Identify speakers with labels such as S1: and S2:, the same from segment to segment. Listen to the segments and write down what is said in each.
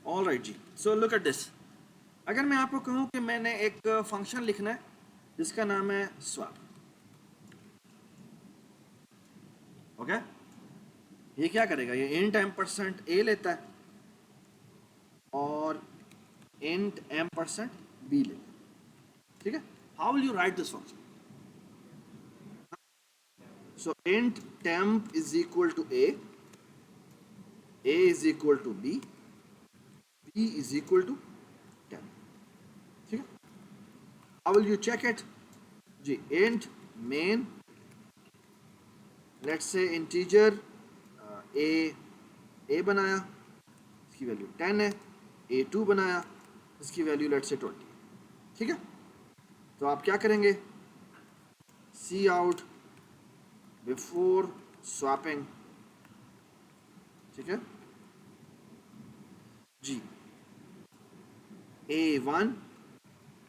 S1: All right जी, so look at this. अगर मैं आपको कहूं कि मैंने एक फंक्शन लिखना है जिसका नाम है स्वैप, ओके, ये क्या करेगा, ये इंट m% a लेता है और इंट m% b लेता है, ठीक है। How will you write this function? So int temp is equal to a is equal to b is equal to temp, ठीक है। How will you check it? जी, int main, let's say integer a बनाया, इसकी value 10 है, a2 बनाया, इसकी value let's say 20, ठीक है। तो आप क्या करेंगे, सी आउट बिफोर स्वैपिंग, ठीक है जी। a1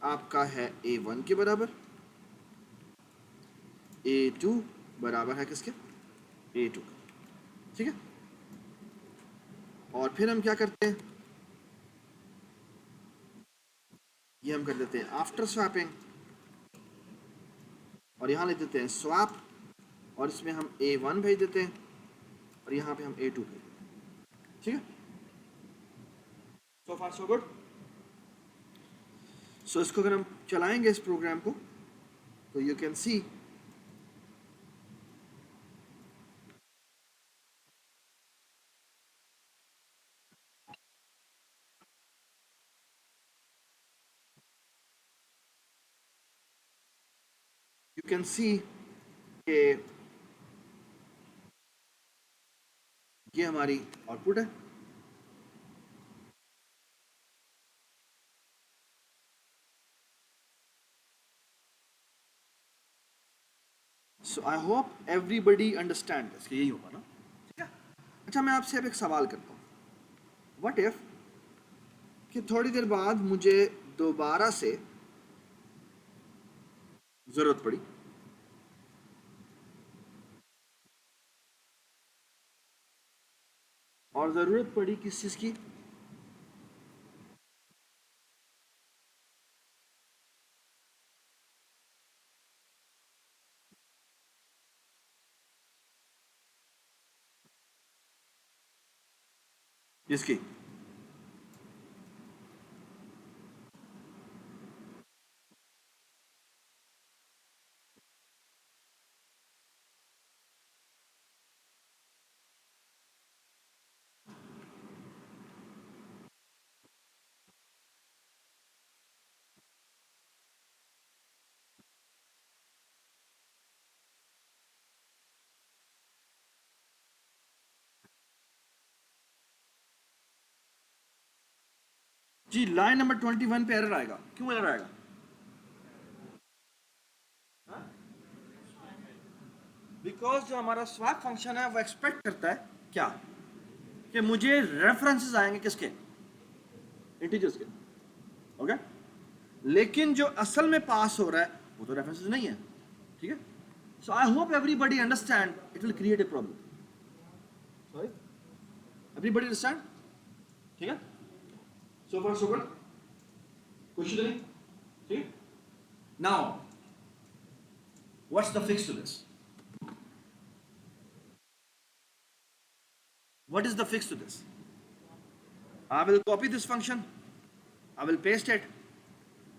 S1: आपका है a1 के बराबर, a2 बराबर है किसके, a2 का, ठीक है। और फिर हम क्या करते हैं, ये हम कर देते हैं आफ्टर स्वैपिंग, और यहाँ लिख देते हैं स्वैप, और इसमें हम a1 भेज देते हैं और यहाँ पे हम a2 भेज देते हैं, ठीक है। So far so good. सो इसको अगर हम चलाएंगे इस प्रोग्राम को, तो यू कैन सी कि ये हमारी आउटपुट है। So I hope everybody understand this, यही होगा ना, ठीक है। अच्छा, मैं आपसे अब एक सवाल करता हूँ, व्हाट इफ कि थोड़ी देर बाद मुझे दोबारा से जरूरत पड़ी, और जरूरत पड़ी किस चीज की, इसकी। जी, लाइन नंबर 21 पे एरर आएगा, क्यों एरर आएगा? बिकॉज जो हमारा स्वैप फंक्शन है वो एक्सपेक्ट करता है क्या, कि मुझे रेफरेंसेस आएंगे किसके, इंटीजर्स के, ओके। लेकिन जो असल में पास हो रहा है वो तो रेफरेंसेस नहीं है, ठीक है। So I hope everybody understand, it will create a problem, sorry, everybody understand, ठीक है। So far so good, question नहीं, ठीक है। Now what's the fix to this? What is the fix to this? I will copy this function, I will paste it.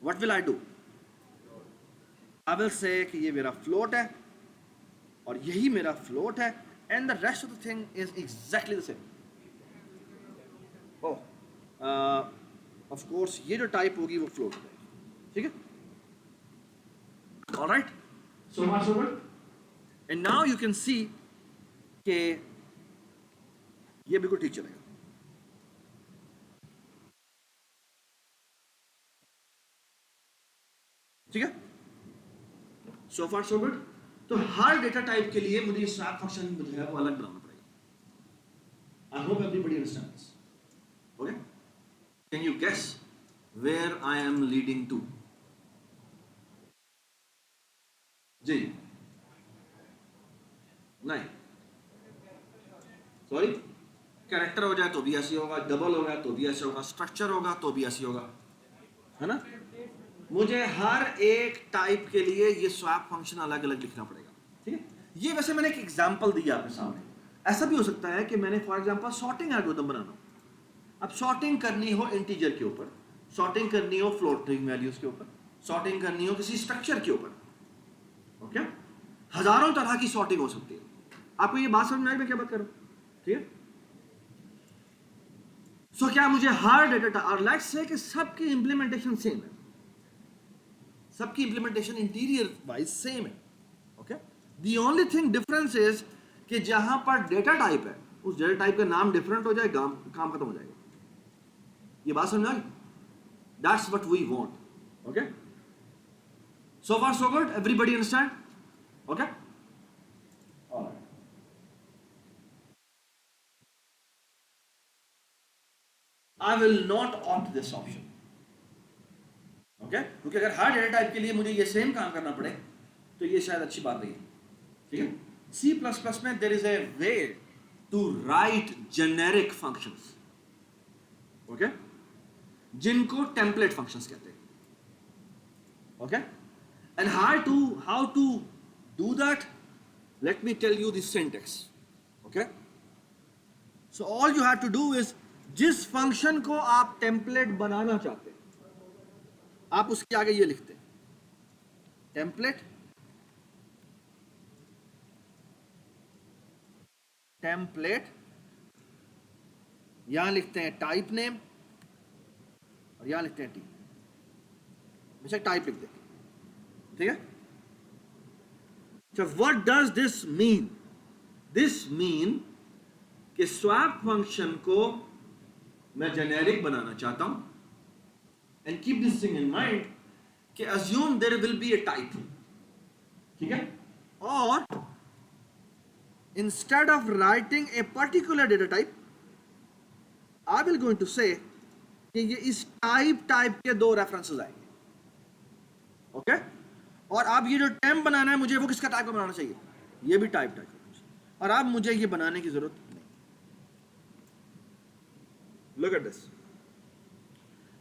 S1: What will I do? I will say कि ये मेरा float है और यही मेरा float है, and the rest of the thing is exactly the same. Oh, uh, of course ये जो type होगी वो float होगी, ठीक है? All right. So far so good. And now you can see कि ये बिल्कुल ठीक चलेगा, ठीक है। So far so good. तो हर डेटा टाइप के लिए मुझे स्वैप फंक्शन जो है वो अलग बनाना पड़ेगा। I hope everybody understands this. Okay? Can you guess where I am leading to? जी, नहीं, सॉरी, कैरेक्टर हो जाए तो भी ऐसे होगा, डबल हो गया तो भी ऐसे होगा, स्ट्रक्चर होगा तो भी ऐसे होगा, है ना। मुझे हर एक टाइप के लिए ये स्वैप फंक्शन अलग अलग लिखना पड़ेगा, ठीक है। ये वैसे मैंने एक एग्जांपल दिया आपके सामने। ऐसा भी हो सकता है कि मैंने फॉर एग्जांपल सॉर्टिंग एल्गोरिथम बनाना, अब सॉर्टिंग करनी हो इंटीजर के ऊपर, सॉर्टिंग करनी हो फ्लोटिंग वैल्यूज के ऊपर, सॉर्टिंग करनी हो किसी स्ट्रक्चर के ऊपर, ओके। हजारों तरह की सॉर्टिंग हो सकती है। आपको ये बात समझ में आई मैं क्या बात कर रहा हूं, ठीक है। सो क्या मुझे हर डेटा, और लेट्स से कि सबकी इंप्लीमेंटेशन सेम है, सबकी इंप्लीमेंटेशन इंटीरियर वाइज सेम है, okay. The only thing difference is कि जहां पर डेटा टाइप है उस डेटा टाइप का नाम डिफरेंट हो जाए, काम खत्म हो जाएगा। ये बात समझ आई? That's what we want, okay. So far so good, everybody understand, okay. I will not opt this option, okay, क्योंकि अगर हर डेटा टाइप के लिए मुझे ये सेम काम करना पड़े तो ये शायद अच्छी बात नहीं है, ठीक है। सी प्लस प्लस में there is a way to write generic functions, okay, जिनको टेम्पलेट फंक्शंस कहते हैं, okay. And how to do that, let me tell you this syntax, okay. So all you have to do is, जिस function को आप template बनाना चाहते हैं आप उसके आगे ये लिखते हैं, टेम्पलेट, टेम्पलेट, यहां लिखते हैं टाइप नेम और यहां लिखते हैं टी, बेशक टाइप लिख दें, ठीक है। So what does this mean? This mean कि स्वैप फंक्शन को मैं जेनेरिक बनाना चाहता हूं, and keep this thing in mind कि assume there will be a type, ठीक है, और instead of writing a particular data type I will going to say कि ये इस टाइप के दो रेफरेंसेस आएंगे, ओके। और अब ये जो टेम्प बनाना है मुझे वो किसका टाइप का बनाना चाहिए, ये भी टाइप का, और अब मुझे ये बनाने की जरूरत नहीं। Look at this.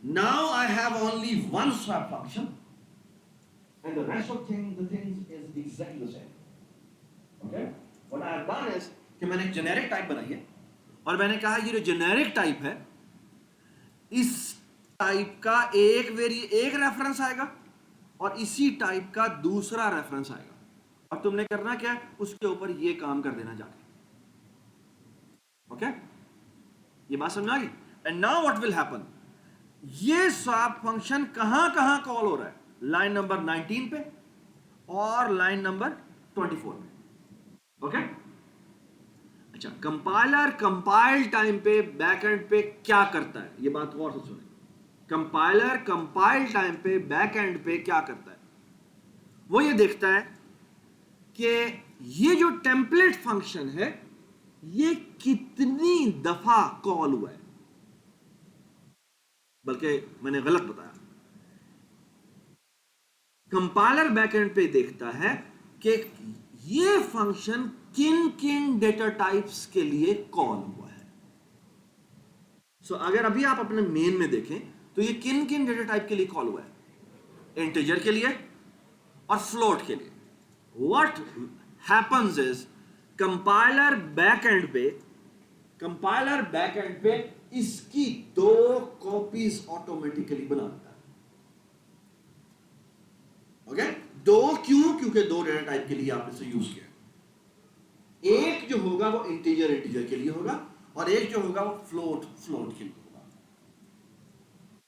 S1: Now I have only one swap function, and the rest of the things is exactly the same. Okay? What I have done is कि मैंने एक जेनेरिक टाइप बनाई है और मैंने कहा ये जो जेनेरिक टाइप है इस टाइप का एक रेफरेंस आएगा और इसी टाइप का दूसरा रेफरेंस आएगा, और तुमने करना क्या है, उसके ऊपर ये काम कर देना जाके, ओके। ये बात समझ आ गई? And now what will happen, ये स्वैप फंक्शन कहां कहां कॉल हो रहा है, लाइन नंबर 19 पे और लाइन नंबर 24 पे, ओके। अच्छा, कंपाइलर कंपाइल टाइम पे बैकएंड पे क्या करता है, ये बात और से सुने। कंपाइलर कंपाइल टाइम पे बैकएंड पे क्या करता है, वो ये देखता है कि ये जो टेम्पलेट फंक्शन है ये कितनी दफा कॉल हुआ है, बल्कि मैंने गलत बताया, कंपाइलर बैकएंड पे देखता है कि ये फंक्शन किन किन डेटा टाइप्स के लिए कॉल हुआ है। सो अगर अभी आप अपने मेन में देखें तो ये किन किन डेटा टाइप के लिए कॉल हुआ है, इंटीजर के लिए और फ्लोट के लिए। What happens is compiler backend पे इसकी दो कॉपीज ऑटोमेटिकली बनाता है, ओके। दो क्यों, क्योंकि दो डेटा टाइप के लिए आपने इसे यूज किया, एक जो होगा वो इंटीजर के लिए होगा और एक जो होगा वो फ्लोट के लिए होगा।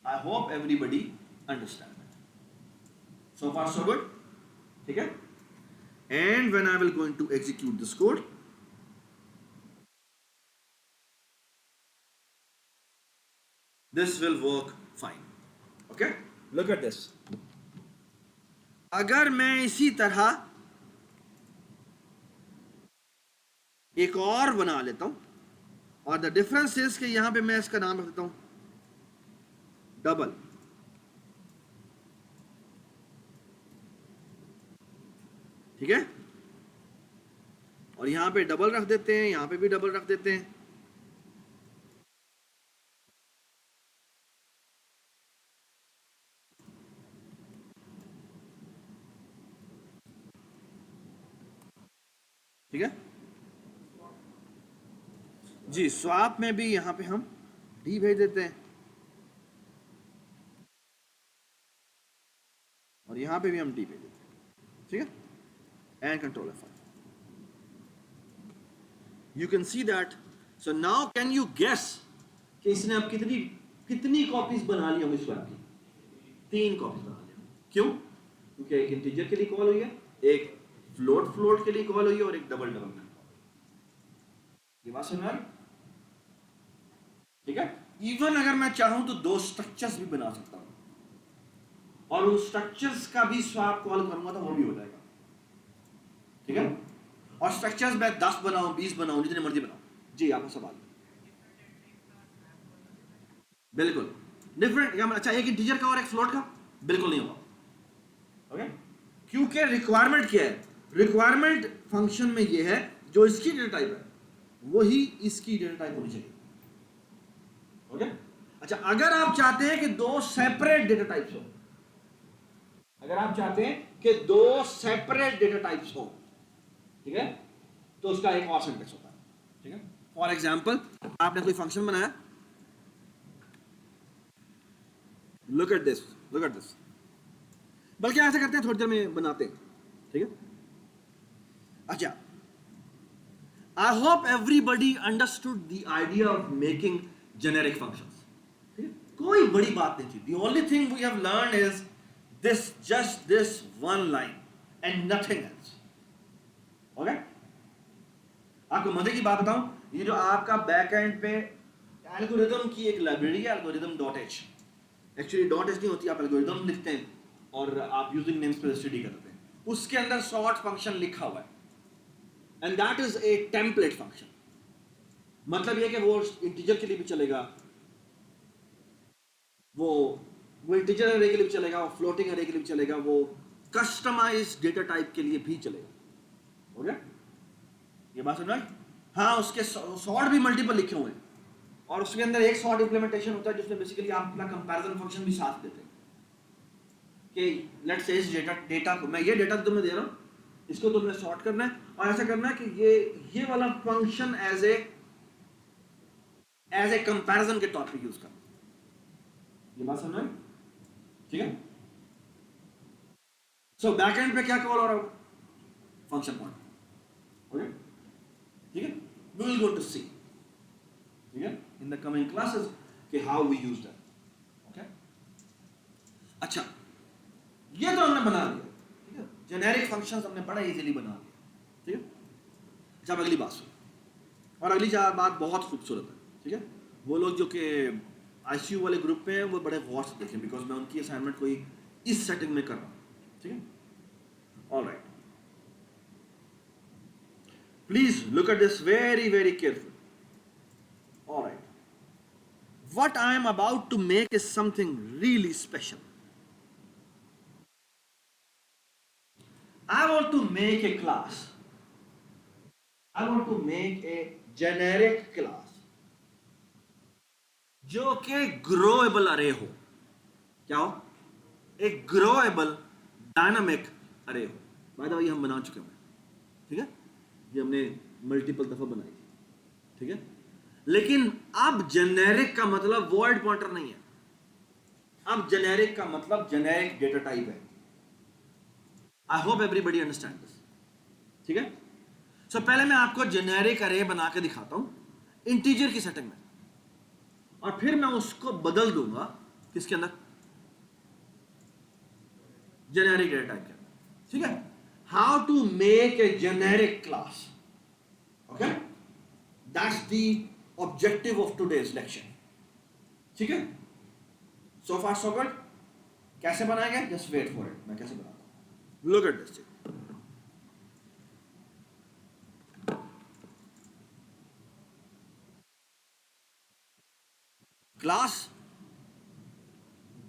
S1: I hope everybody understand that, so far so good, ठीक है। And when I will going to execute this code, this will work fine, okay. Look at this. अगर मैं इसी तरह एक और बना लेता हूं, और द डिफरेंस इज कि यहां पे मैं इसका नाम रख देता हूं डबल, ठीक है, और यहां पे डबल रख देते हैं, यहां पे भी डबल रख देते हैं, ठीक है जी। स्वैप में भी यहां पे हम डी भेज देते हैं और यहां पे भी हम डी भेज देते हैं, ठीक है, and control F5. You can see that. So now can you guess कि इसने अब कितनी कितनी कॉपीज बना ली होंगी स्वैप की? 3 कॉपीज बना ली। क्यों? क्योंकि एक इंटीजर के लिए कॉल हुई है, एक फ्लोट फ्लोट के लिए कॉल हुई है और एक डबल डबल में। ये बात समझ में आ रही? ठीक है। इवन अगर मैं चाहूं तो 2 स्ट्रक्चर्स भी बना सकता हूं और उन स्ट्रक्चर्स का भी स्वैप कॉल करूंगा तो वो भी हो जाएगा, ठीक है। और स्ट्रक्चर्स मैं 10 बनाऊं 20 बनाऊं जितने मर्जी बनाऊं। जी आपका सवाल? बिल्कुल डिफरेंट। अच्छा एक इंटीजर का और एक फ्लोट का बिल्कुल नहीं होगा, ओके। क्योंकि रिक्वायरमेंट क्या है? रिक्वायरमेंट फंक्शन में ये है जो इसकी डेटा टाइप है वही इसकी डेटा टाइप होनी चाहिए, ओके। अच्छा अगर आप चाहते हैं कि 2 सेपरेट डेटा टाइप्स हो, अगर आप चाहते हैं कि 2 सेपरेट डेटा टाइप्स हो, ठीक है, तो उसका एक और सिंटेक्स होता है, ठीक है। फॉर एग्जांपल आपने कोई फंक्शन बनाया, look at this, look at this. बल्कि ऐसा करते हैं थोड़ी देर में बनाते हैं, ठीक है। अच्छा I hope everybody understood the idea of making generic functions, ठीक है। कोई बड़ी बात नहीं थी। The only thing we have learn is this, just this one line and nothing else, okay. आपको मजे की बात बताऊं, ये जो आपका बैकएंड पे एल्गोरिदम की एक लाइब्रेरी है, algorithm dot H. Actually dot H नहीं होती, आप एल्गोरिदम लिखते हैं और आप यूजिंग नेम्स पे स्टडी करते हैं, उसके अंदर सॉर्ट फंक्शन लिखा हुआ है and that is a template function. मतलब ये कि वो इंटीजर के लिए भी चलेगा, वो इंटीजर अरे के लिए भी चलेगा, वो फ्लोटिंग अरे के लिए भी चलेगा, वो कस्टमाइज्ड डेटा टाइप के लिए भी चलेगा, ओके। ये बात समझ? हाँ उसके सॉर्ट भी मल्टीपल लिखे हुए हैं और उसके अंदर एक सॉर्ट इंप्लीमेंटेशन होता है जिसमें बेसिकली आप अपना कंपैरिजन फंक्शन भी साथ देते हैं कि लेट्स से इस डेटा को, मैं ये डेटा तुम्हें दे रहा हूँ, इसको तुमने सॉर्ट करना है और ऐसा करना है कि ये वाला फंक्शन एज ए कंपैरिजन के तौर पे यूज करना। ये बात समझ? ठीक है। सो बैकएंड पे क्या कॉल हो रहा होगा? फंक्शन पॉइंट, ओके, ठीक है। We will go to see, ठीक है, इन द कमिंग क्लासेस कि how we use that, okay. अच्छा ये तो हमने बना लिया, ठीक है, जेनेरिक फंक्शंस हमने बड़ा इजीली बना लिया, ठीक है। अच्छा अगली बात सुन, और अगली बात बहुत खूबसूरत है, ठीक है। वो लोग जो कि आईसीयू वाले ग्रुप में हैं वो बड़े गौर से देखें बिकॉज मैं उनकी असाइनमेंट कोई इस सेटिंग में कर रहा हूँ, ठीक है। Alright, please look at this very very careful. Alright, what I am about to make is something really special. I want to make a class. I want to make a generic class जो कि ग्रोएबल अरे हो। क्या हो? एक ग्रोएबल dynamic अरे हो। By the way हम बना चुके हैं, ठीक है, ये हमने मल्टीपल दफा बनाई थी, ठीक है। लेकिन अब जेनेरिक का मतलब वर्ड पॉइंटर नहीं है, अब जेनेरिक का मतलब जेनेरिक डेटा टाइप है। आई होप एवरीबडी अंडरस्टैंड दिस, ठीक है। सो पहले मैं आपको जेनेरिक अरे बना के दिखाता हूं इंटीजर की सेटिंग में और फिर मैं उसको बदल दूंगा किसके अंदर? जेनेरिक डेटा टाइप के अंदर, ठीक है। How to make a generic class, okay, that's the objective of today's lecture, ठीक है। So far so good. कैसे बनाएंगे? जस्ट वेट फॉर इट, मैं कैसे बनाता हूं। Look at this, class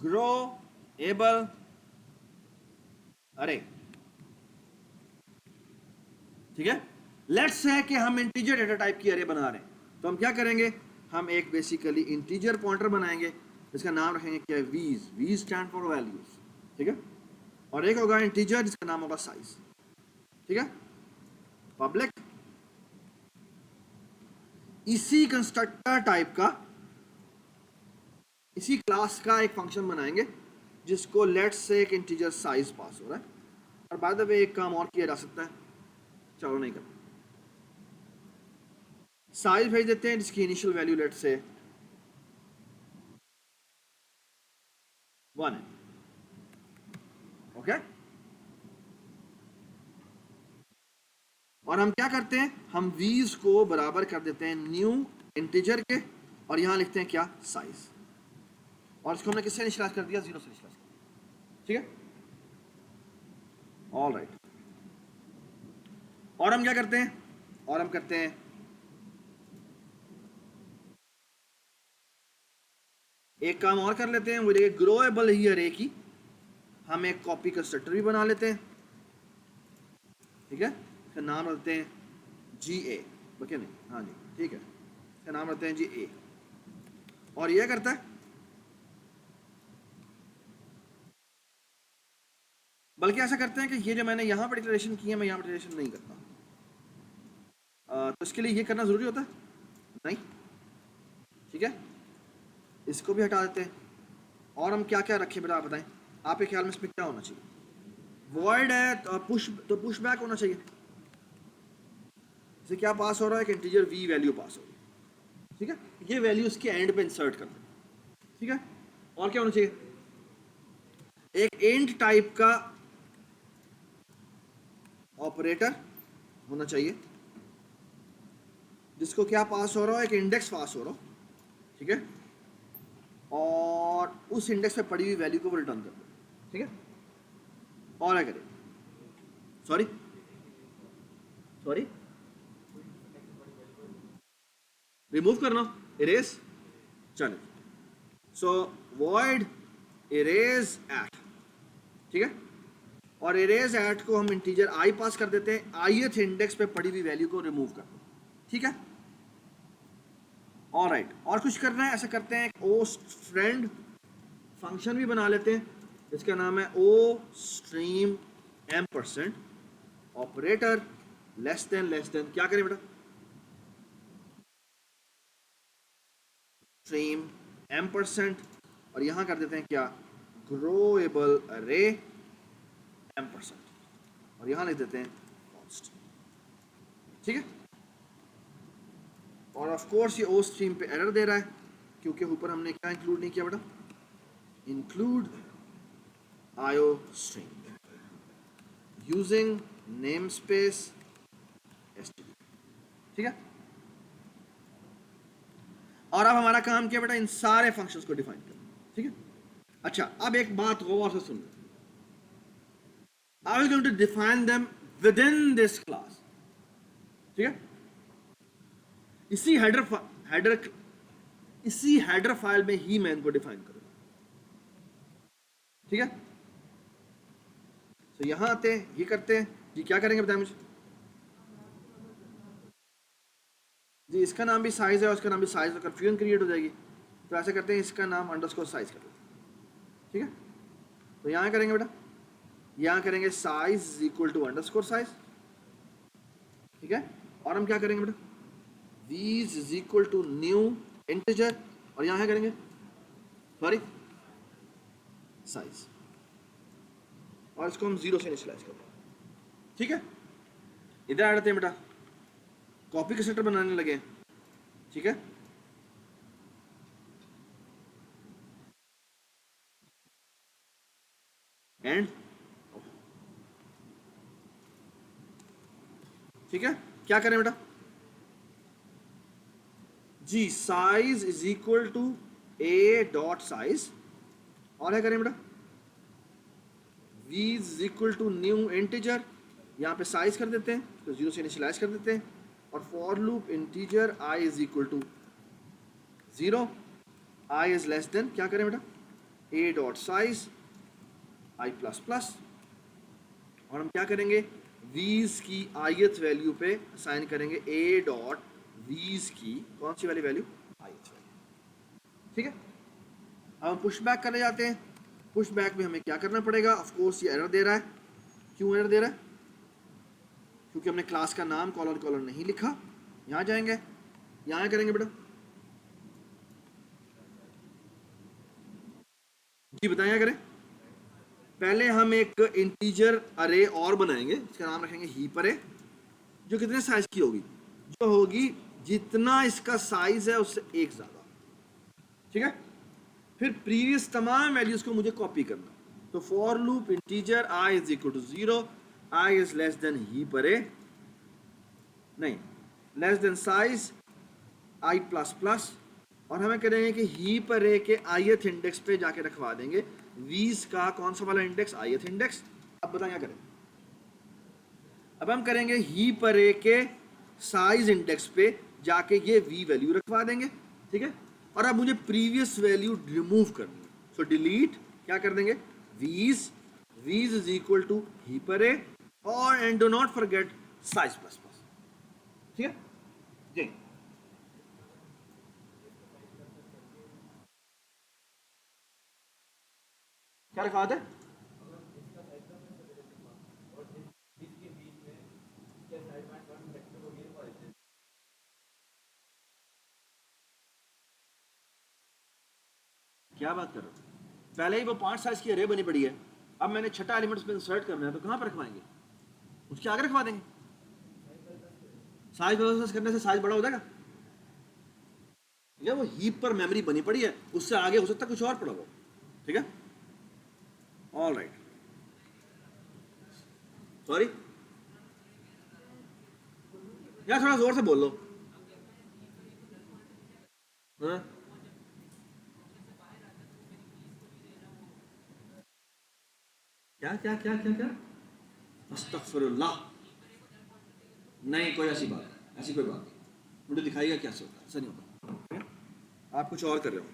S1: grow able अरे, ठीक है। लेट्स से कि हम इंटीजर डेटा टाइप की अरे बना रहे हैं, तो हम क्या करेंगे? हम एक बेसिकली इंटीजर पॉइंटर बनाएंगे जिसका नाम रखेंगे क्या? वीज। वीज स्टैंड फॉर वैल्यूज, ठीक है। और एक होगा इंटीजर जिसका नाम होगा साइज, ठीक है। पब्लिक इसी कंस्ट्रक्टर टाइप का, इसी क्लास का एक फंक्शन बनाएंगे जिसको लेट्स से एक इंटीजर साइज पास हो रहा है। और बाय द वे एक काम और किया जा सकता है, चलो नहीं करते, साइज भेज देते हैं जिसकी इनिशियल वैल्यू लेट्स से 1 है। ओके, और हम क्या करते हैं, हम वीज को बराबर कर देते हैं न्यू इंटीजर के, और यहां लिखते हैं क्या, साइज। और इसको हमने किससे इनिशियलाइज कर दिया, 0 से इनिशियलाइज कर दिया। ठीक है, ऑल राइट। और हम क्या करते हैं, और हम करते हैं एक काम और कर लेते हैं, वो देखिए ग्रोएबल ही अरे की हम एक कॉपी कंस्ट्रक्टर भी बना लेते हैं। ठीक है, इसका नाम रखते हैं जी ए, ओके नहीं, हाँ जी ठीक है, इसका नाम रखते हैं जी ए। और यह करता है, बल्कि ऐसा करते हैं कि ये जो मैंने यहाँ पर डिक्लेरेशन की है मैं यहाँ पर डिक्लेरेशन नहीं करता। तो इसके लिए ये करना ज़रूरी होता है नहीं, ठीक है, इसको भी हटा देते हैं। और हम क्या क्या रखें बेटा आप बताएं, आपके ख्याल में इसमें क्या होना चाहिए, वॉइड है तो पुश बैक होना चाहिए, इसे क्या पास हो रहा है, कि इंटीजर वी वैल्यू पास हो रही है। ठीक है, ये वैल्यू इसके एंड पे इंसर्ट कर दें। ठीक है, और क्या होना चाहिए, एक एंड टाइप का ऑपरेटर होना चाहिए जिसको क्या पास हो रहा है, एक इंडेक्स पास हो रहा हो। ठीक है, और उस इंडेक्स पे पड़ी हुई वैल्यू को वो रिटर्न कर दो। ठीक है, और क्या करें, सॉरी रिमूव करना, इरेज, चलो सो वॉइड इरेज एट। ठीक है, और इरेज एट को हम इंटीजर आई पास कर देते हैं, ith इंडेक्स पे पड़ी हुई वैल्यू को रिमूव कर दो। ठीक है, ऑलराइट। और कुछ करना है, ऐसा करते हैं एक ओ फ्रेंड फंक्शन भी बना लेते हैं, इसका नाम है ओ स्ट्रीम एम% ऑपरेटर लेस देन क्या करें बेटा, स्ट्रीम एम%, और यहां कर देते हैं क्या, ग्रोएबल अरे एम%, और यहां लिख देते हैं कॉन्स्ट। ठीक है, और ऑफ कोर्स ये ओ स्ट्रीम पे एरर दे रहा है क्योंकि ऊपर हमने क्या इंक्लूड नहीं किया बेटा, include IO stream using name space std। ठीक है, और अब हमारा काम क्या बेटा, इन सारे फंक्शंस को डिफाइन करना। ठीक है, अच्छा अब एक बात गौर से सुन, I will going to define them within this class. ठीक है, इसी हेडर फाइल में ही मैं इनको डिफाइन करूंगा। ठीक है, तो यहां आते हैं, ये करते हैं जी, क्या करेंगे बताएं मुझे जी, इसका नाम भी साइज है और इसका नाम भी साइज, तो कंफ्यूजन क्रिएट हो जाएगी, तो ऐसा करते हैं इसका नाम अंडरस्कोर साइज कर लेते हैं। ठीक है, तो यहां करेंगे बेटा, यहां करेंगे size equal to underscore size. ठीक है, और हम क्या करेंगे बेटा, these is equal to new integer, और यहां करेंगे सॉरी साइज, और इसको हम 0 से इनिशियलाइज करते हैं। ठीक है, इधर आ जाते हैं बेटा, कॉपी कंस्ट्रक्टर बनाने लगे। ठीक है, एंड ठीक है, क्या करें बेटा जी, size is equal to a dot size, और क्या करें बेटा, v is equal to new integer, यहाँ पे साइज कर देते हैं तो 0 से इनिशियलाइज कर देते हैं, और for loop integer i is equal to 0, i is less than क्या करें बेटा, a डॉट साइज i++, और हम क्या करेंगे, v's की ith वैल्यू पे असाइन करेंगे a डॉट v's की कौन सी वाली वैल्यू, ith वैल्यू। ठीक है, अब हम पुश बैक करने जाते हैं, पुश बैक में हमें क्या करना पड़ेगा, ऑफ कोर्स ये एरर दे रहा है, क्यों एरर दे रहा है, क्योंकि हमने क्लास का नाम कॉलर नहीं लिखा। यहाँ जाएंगे यहां करेंगे बेटा, जी बताएं क्या करें। पहले हम एक इंटीजर अरे और बनाएंगे, इसका नाम रखेंगे हीप अरे, जो कितने साइज की होगी, जो होगी जितना इसका साइज है उससे एक ज्यादा, ठीक है। फिर प्रीवियस तमाम वैल्यूज को मुझे कॉपी करना, तो for loop integer i is equal to 0, i is less than heap अरे, नहीं less than size i plus plus, और हमें करेंगे कि हीप अरे के ith इंडेक्स पे जाके रखवा देंगे वीज का कौन सा वाला इंडेक्स, ith इंडेक्स। अब बताएं क्या करें। अब हम करेंगे हीप अरे के साइज इंडेक्स पे जाके ये वी वैल्यू रखवा देंगे, ठीक है। और अब मुझे प्रीवियस वैल्यू रिमूव करनी है, सो डिलीट क्या कर देंगे, वीज, वीज इज इक्वल टू हीप अरे, और and do not forget size plus plus, ठीक है जी। क्या रखवा दे, क्या बात कर रहे हो, पहले ही वो 5 साइज की अरे बनी पड़ी है, अब मैंने छठा एलिमेंट उसमें इंसर्ट करना है, तो कहां पर रखवाएंगे, उसके आगे रखवा देंगे। साइज प्लस करने से साइज बड़ा हो जाएगा, ठीक है। वो हीप पर मेमोरी बनी पड़ी है, उससे आगे हो सकता है कुछ और पड़ा हो, ठीक है। ऑल राइट, सॉरी यार थोड़ा जोर से बोल लो। हाँ? क्या क्या क्या क्या क्या, अस्तगफिरुल्लाह, नहीं कोई ऐसी बात नहीं, ऐसी कोई बात नहीं, मुझे दिखाइएगा क्या से होता है, ऐसा नहीं होता, ठीक है? आप कुछ और कर रहे हो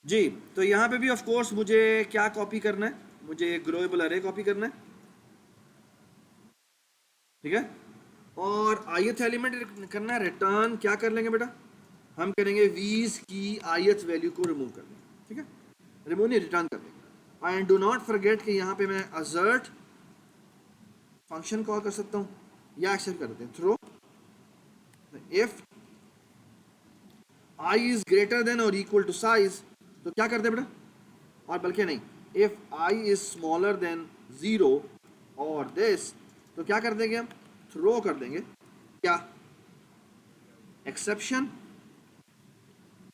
S1: जी। तो यहाँ पे भी ऑफ कोर्स मुझे क्या कॉपी करना है, मुझे ग्लोबल अरे कॉपी करना है, ठीक है। और ith एलिमेंट करना है रिटर्न, क्या कर लेंगे बेटा, हम करेंगे वीज की ith वैल्यू को रिमूव कर लेंगे, ठीक है, रिमूव नहीं रिटर्न कर लेंगे। एंड डू नॉट फॉरगेट कि यहाँ पे मैं असर्ट फंक्शन कॉल कर सकता हूँ, या एक्सेप्ट कर देते हैं throw, if i is greater than और इक्वल टू साइज, तो क्या करते हैं बेटा, और बल्कि नहीं, if i is smaller than 0 और दिस, तो क्या कर देंगे हम, थ्रो कर देंगे क्या, एक्सेप्शन,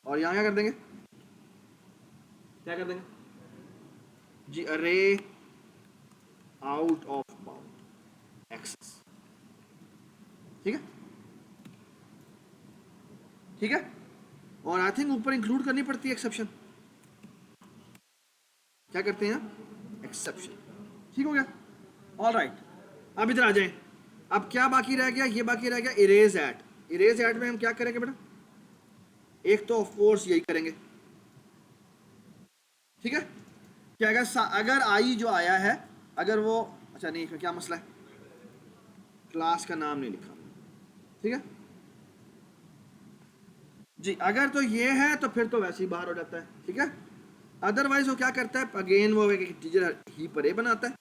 S1: और यहां क्या कर देंगे, क्या कर देंगे जी, अरे आउट ऑफ बाउंड एक्सेस, ठीक है, ठीक है। और आई थिंक ऊपर इंक्लूड करनी पड़ती है एक्सेप्शन, क्या करते हैं, एक्सेप्शन, ठीक हो गया। ऑल राइट, अब इधर आ जाएं। अब क्या बाकी रह गया, ये बाकी रह गया इरेज एट, इरेज एट में हम क्या करेंगे बेटा, एक तो ऑफ कोर्स यही करेंगे, ठीक है। क्या अगर आई जो आया है, अगर वो, अच्छा नहीं इसमें क्या मसला है, क्लास का नाम नहीं लिखा, ठीक है जी। अगर तो ये है तो फिर तो वैसे ही बाहर हो जाता है, ठीक है। अदरवाइज वो क्या करता है, अगेन वो एक इंटीजर ही पर बनाता है,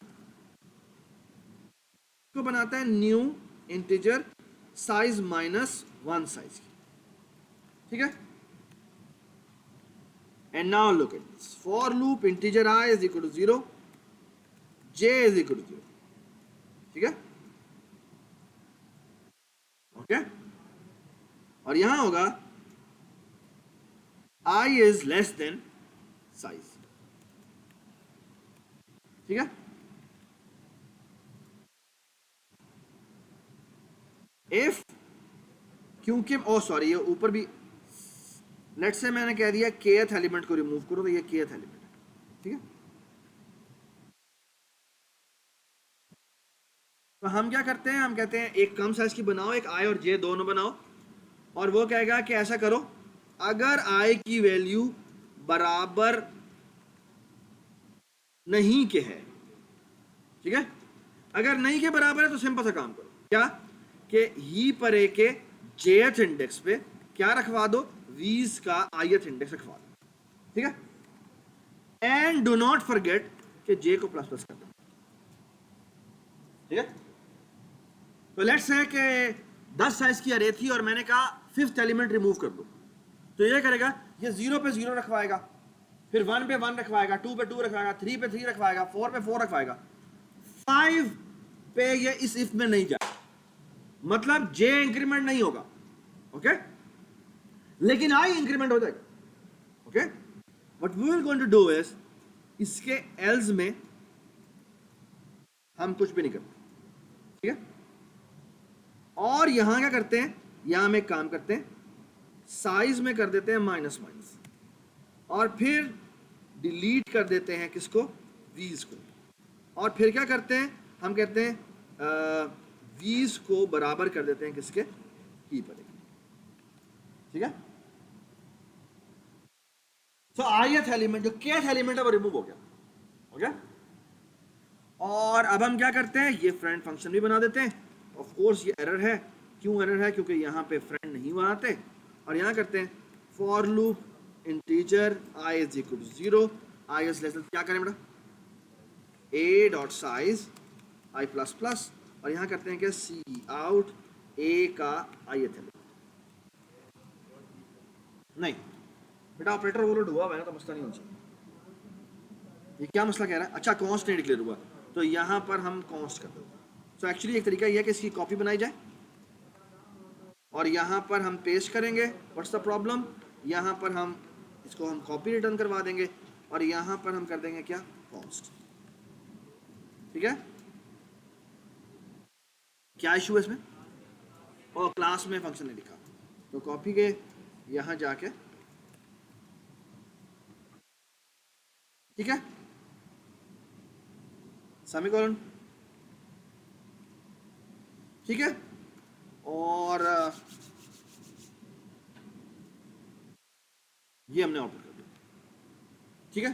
S1: को बनाता है न्यू इंटीजर साइज -1 साइज की, ठीक है। And now look at this, for loop integer i is equal to 0, j is equal to 0, ठीक है, ओके। और यहां होगा i is less than size, ठीक है। इफ, क्योंकि ओ सॉरी ये ऊपर भी, लेट्स से मैंने कह दिया kth एलिमेंट को रिमूव करो, तो ये kth एलिमेंट है, ठीक है। तो हम क्या करते हैं, हम कहते हैं एक कम साइज की बनाओ, एक i और j दोनों बनाओ, और वो कहेगा कि ऐसा करो, अगर i की वैल्यू बराबर नहीं के है, ठीक है, अगर नहीं के बराबर है तो सिंपल सा काम करो, क्या कि ही परे के jth इंडेक्स पे क्या रखवा दो, वीज का ith इंडेक्स रखवा दो, ठीक है। एंड डू नॉट फॉरगेट कि j को प्लस प्लस कर दो, ठीक है। तो लेट्स से कि 10 साइज की अरे थी और मैंने कहा फिफ्थ एलिमेंट रिमूव कर दो, तो ये करेगा, ये 0 पे 0 रखवाएगा, फिर 1 पे 1 रखवाएगा, 2 पे 2 रखवाएगा, 3 पे 3 रखवाएगा, 4 पे 4 रखवाएगा, 5 पे ये इस इफ में नहीं जाए, मतलब जे इंक्रीमेंट नहीं होगा, ओके, लेकिन आई इंक्रीमेंट हो जाएगा, okay. What we are going to do is, इसके एल्स में हम कुछ भी नहीं करते, ठीक है। और यहां क्या करते हैं, यहां हम एक काम करते हैं, साइज में कर देते हैं माइनस माइनस, और फिर डिलीट कर देते हैं किसको, वीज को, और फिर क्या करते हैं, हम कहते हैं वीज को बराबर कर देते हैं किसके, की पर, ठीक है। तो ith एलिमेंट जो kth एलिमेंट है वो रिमूव हो गया, ओके। और अब हम क्या करते हैं, ये फ्रेंड फंक्शन भी बना देते हैं। ऑफ कोर्स ये एरर है, क्यों एरर है, क्योंकि यहाँ पे फ्रेंड नहीं बनाते, और यहाँ करते हैं for loop integer i is equal to 0, i is less than, क्या करें बेटा, a dot size i plus plus, और यहाँ करते हैं क्या, सी आउट a का ith एलिमेंट, नहीं बेटा ऑपरेटर ओवरलोड हुआ मैंने तो मसला नहीं होना चाहिए। ये क्या मसला कह रहा है, अच्छा कॉन्स्ट नहीं डिक्लेयर हुआ, तो यहाँ पर हम कॉन्स्ट कर देते हैं। सो एक्चुअली एक तरीका यह है कि इसकी कॉपी बनाई जाए और यहाँ पर हम पेस्ट करेंगे, व्हाट्स द प्रॉब्लम, यहाँ पर हम इसको हम कॉपी रिटर्न करवा देंगे और यहाँ पर हम कर देंगे क्या, कॉन्स्ट, ठीक है। क्या इशू है इसमें, और क्लास में फंक्शन नहीं लिखा, तो कॉपी के यहाँ जाके, ठीक है, सेमीकोलन, ठीक है, और ये हमने आउटपुट कर दिया, ठीक है।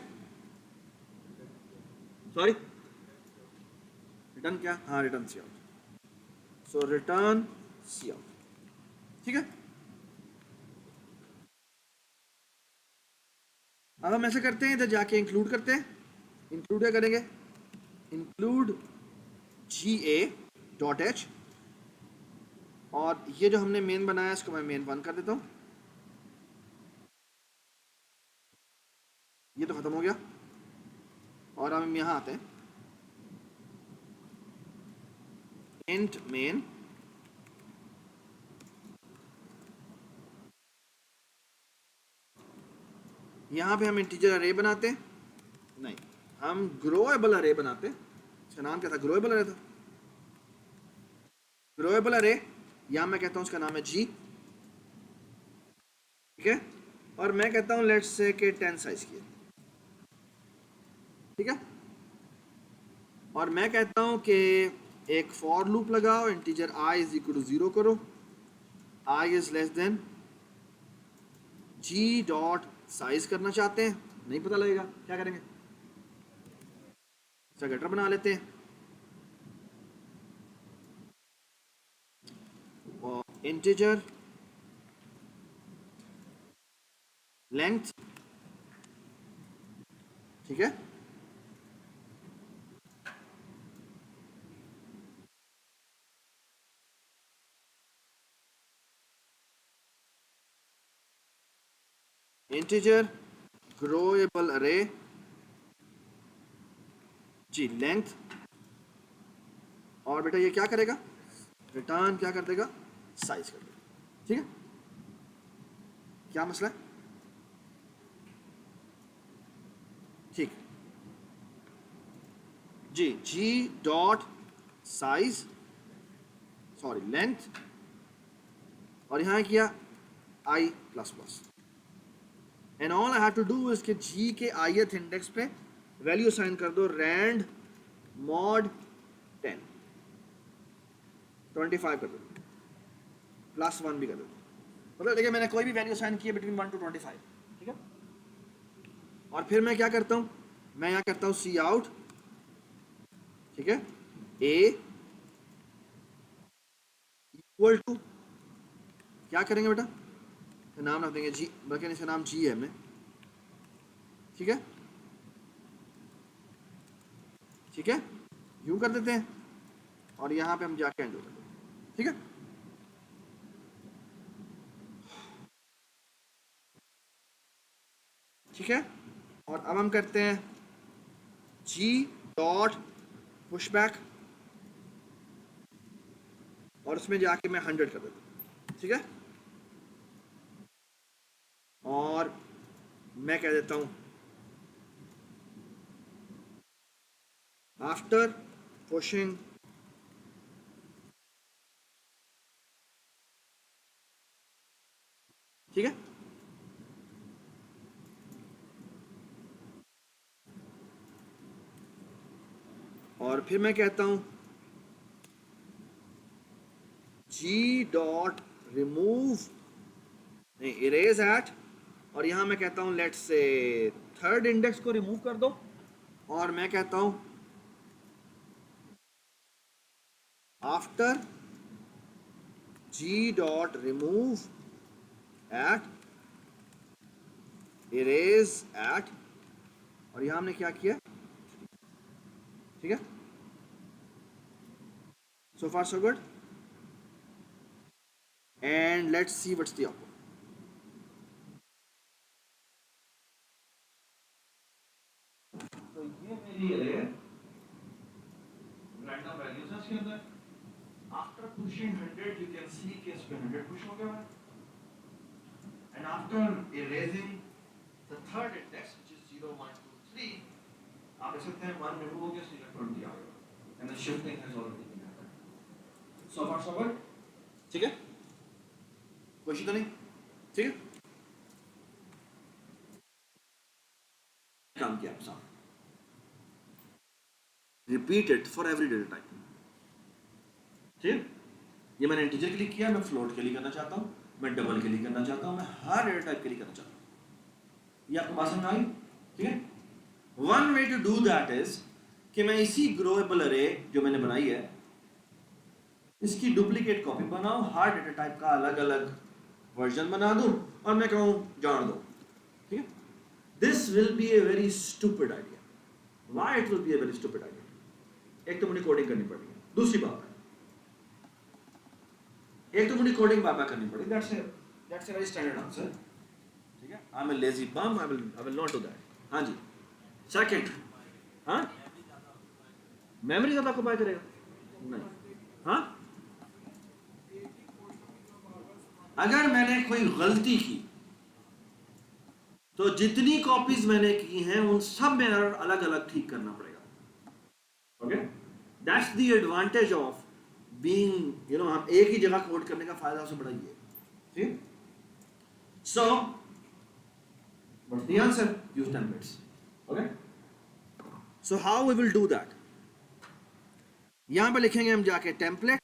S1: सॉरी, रिटर्न क्या, हाँ रिटर्न सी आउट, सो रिटर्न सी आउट, ठीक है। अब हम ऐसे करते हैं, इधर जाके इंक्लूड करते हैं, इंक्लूड क्या करेंगे, इंक्लूड ga.h, और ये जो हमने मेन बनाया इसको मैं मेन 1 कर देता हूँ, ये तो खत्म हो गया। और हम यहाँ आते हैं, इंट मेन, यहाँ पे हम इंटीजर अरे बनाते हैं, नहीं हम ग्रोएबल अरे बनाते हैं, इसका नाम क्या था, ग्रोएबल अरे था, ग्रोएबल अरे, या मैं कहता हूँ उसका नाम है जी, ठीक है, और मैं कहता हूँ लेट्स से के 10 साइज की है, ठीक है, और मैं कहता हूँ कि एक फॉर लूप लगाओ, integer i is equal to 0 करो, i is less than g dot size करना चाहते हैं, नहीं पता लगेगा, क्या करेंगे, इसका गटर बना लेते हैं, और इंटीजर लेंथ, ठीक है, इंटीजर ग्रोएबल अरे जी लेंथ, और बेटा ये क्या करेगा, रिटर्न क्या कर देगा, साइज कर देगा, ठीक है। क्या मसला है, ठीक जी, जी डॉट साइज, सॉरी लेंथ, और यहाँ किया आई plus plus, and all I have to do इसके जी के ith इंडेक्स पे वैल्यू असाइन कर दो, रैंड मॉड 10, 25 कर दो, प्लस 1 भी कर दो, मतलब देखिए मैंने कोई भी वैल्यू असाइन की है बिटवीन 1 to 25, ठीक है। और फिर मैं क्या करता हूँ, मैं यहाँ करता हूँ सी आउट, ठीक है, ए इक्वल टू, क्या करेंगे बेटा, नाम रख देंगे जी, बल्कि इसका नाम जी है हमने, ठीक है, ठीक है, यूं कर देते हैं, और यहाँ पे हम जाके एंड कर देते हैं, ठीक है। ठीक है। और अब हम करते हैं जी डॉट पुशबैक और उसमें जाके मैं 100 कर देता हूँ, ठीक है। और मैं कह देता हूँ आफ्टर पुशिंग ठीक है। और फिर मैं कहता हूँ जी डॉट रिमूव नहीं इरेज एट, और यहां मैं कहता हूं लेट्स से थर्ड इंडेक्स को रिमूव कर दो, और मैं कहता हूं after g dot remove at erase at, और यहां हमने क्या किया, ठीक है। So far so good, and let's see what's the output. तो ये मेरी अरे रैंडम वैल्यूज है इसके अंदर। After pushing 100 you can see कि इस पे 100 पुश हो गया है, and after erasing the third index which is 0 1 2 3 आप देख सकते हैं 1 रिमूव हो गया, सिलेक्ट 20 आ गया, and the shifting has already been happened. So far so good, ठीक है। क्वेश्चन तो नहीं, ठीक है। काम किया आप साहब, repeat it for every data type, ठीक है। ये मैंने इंटीजर के लिए किया, मैं फ्लोट के लिए करना चाहता हूँ, मैं डबल के लिए करना चाहता हूँ, मैं हर डेटा टाइप के लिए करना चाहता हूँ। ये आपको बात समझ आई, ठीक है। One way to do that is कि मैं इसी ग्रोएबल अरे जो मैंने बनाई है इसकी डुप्लीकेट कॉपी बनाऊं, हर डेटा टाइप का अलग अलग वर्जन बना दूं और मैं कहूं जान दो, ठीक है। This will be a very stupid idea. Why it will be a very stupid idea? एक तो मुझे कोडिंग करनी पड़ेगी, दूसरी बात है एक तो मुझे कोडिंग बार बार करनी पड़ेगी, that's a very standard answer, ठीक है। I am a lazy bum, I will not do that. हाँ जी। सेकंड, हाँ मेमोरी ज्यादा ऑक्यूपाई करेगा नहीं, हाँ अगर मैंने कोई गलती की तो जितनी कॉपीज मैंने की हैं उन सब में अलग अलग ठीक करना पड़ेगा, okay. That's the advantage of being हम एक ही जगह कोड करने का फायदा सबसे बड़ा ये है, ठीक। So what's the answer? Use templates, okay. So how we will do that? यहां पे लिखेंगे हम जाके टेम्पलेट,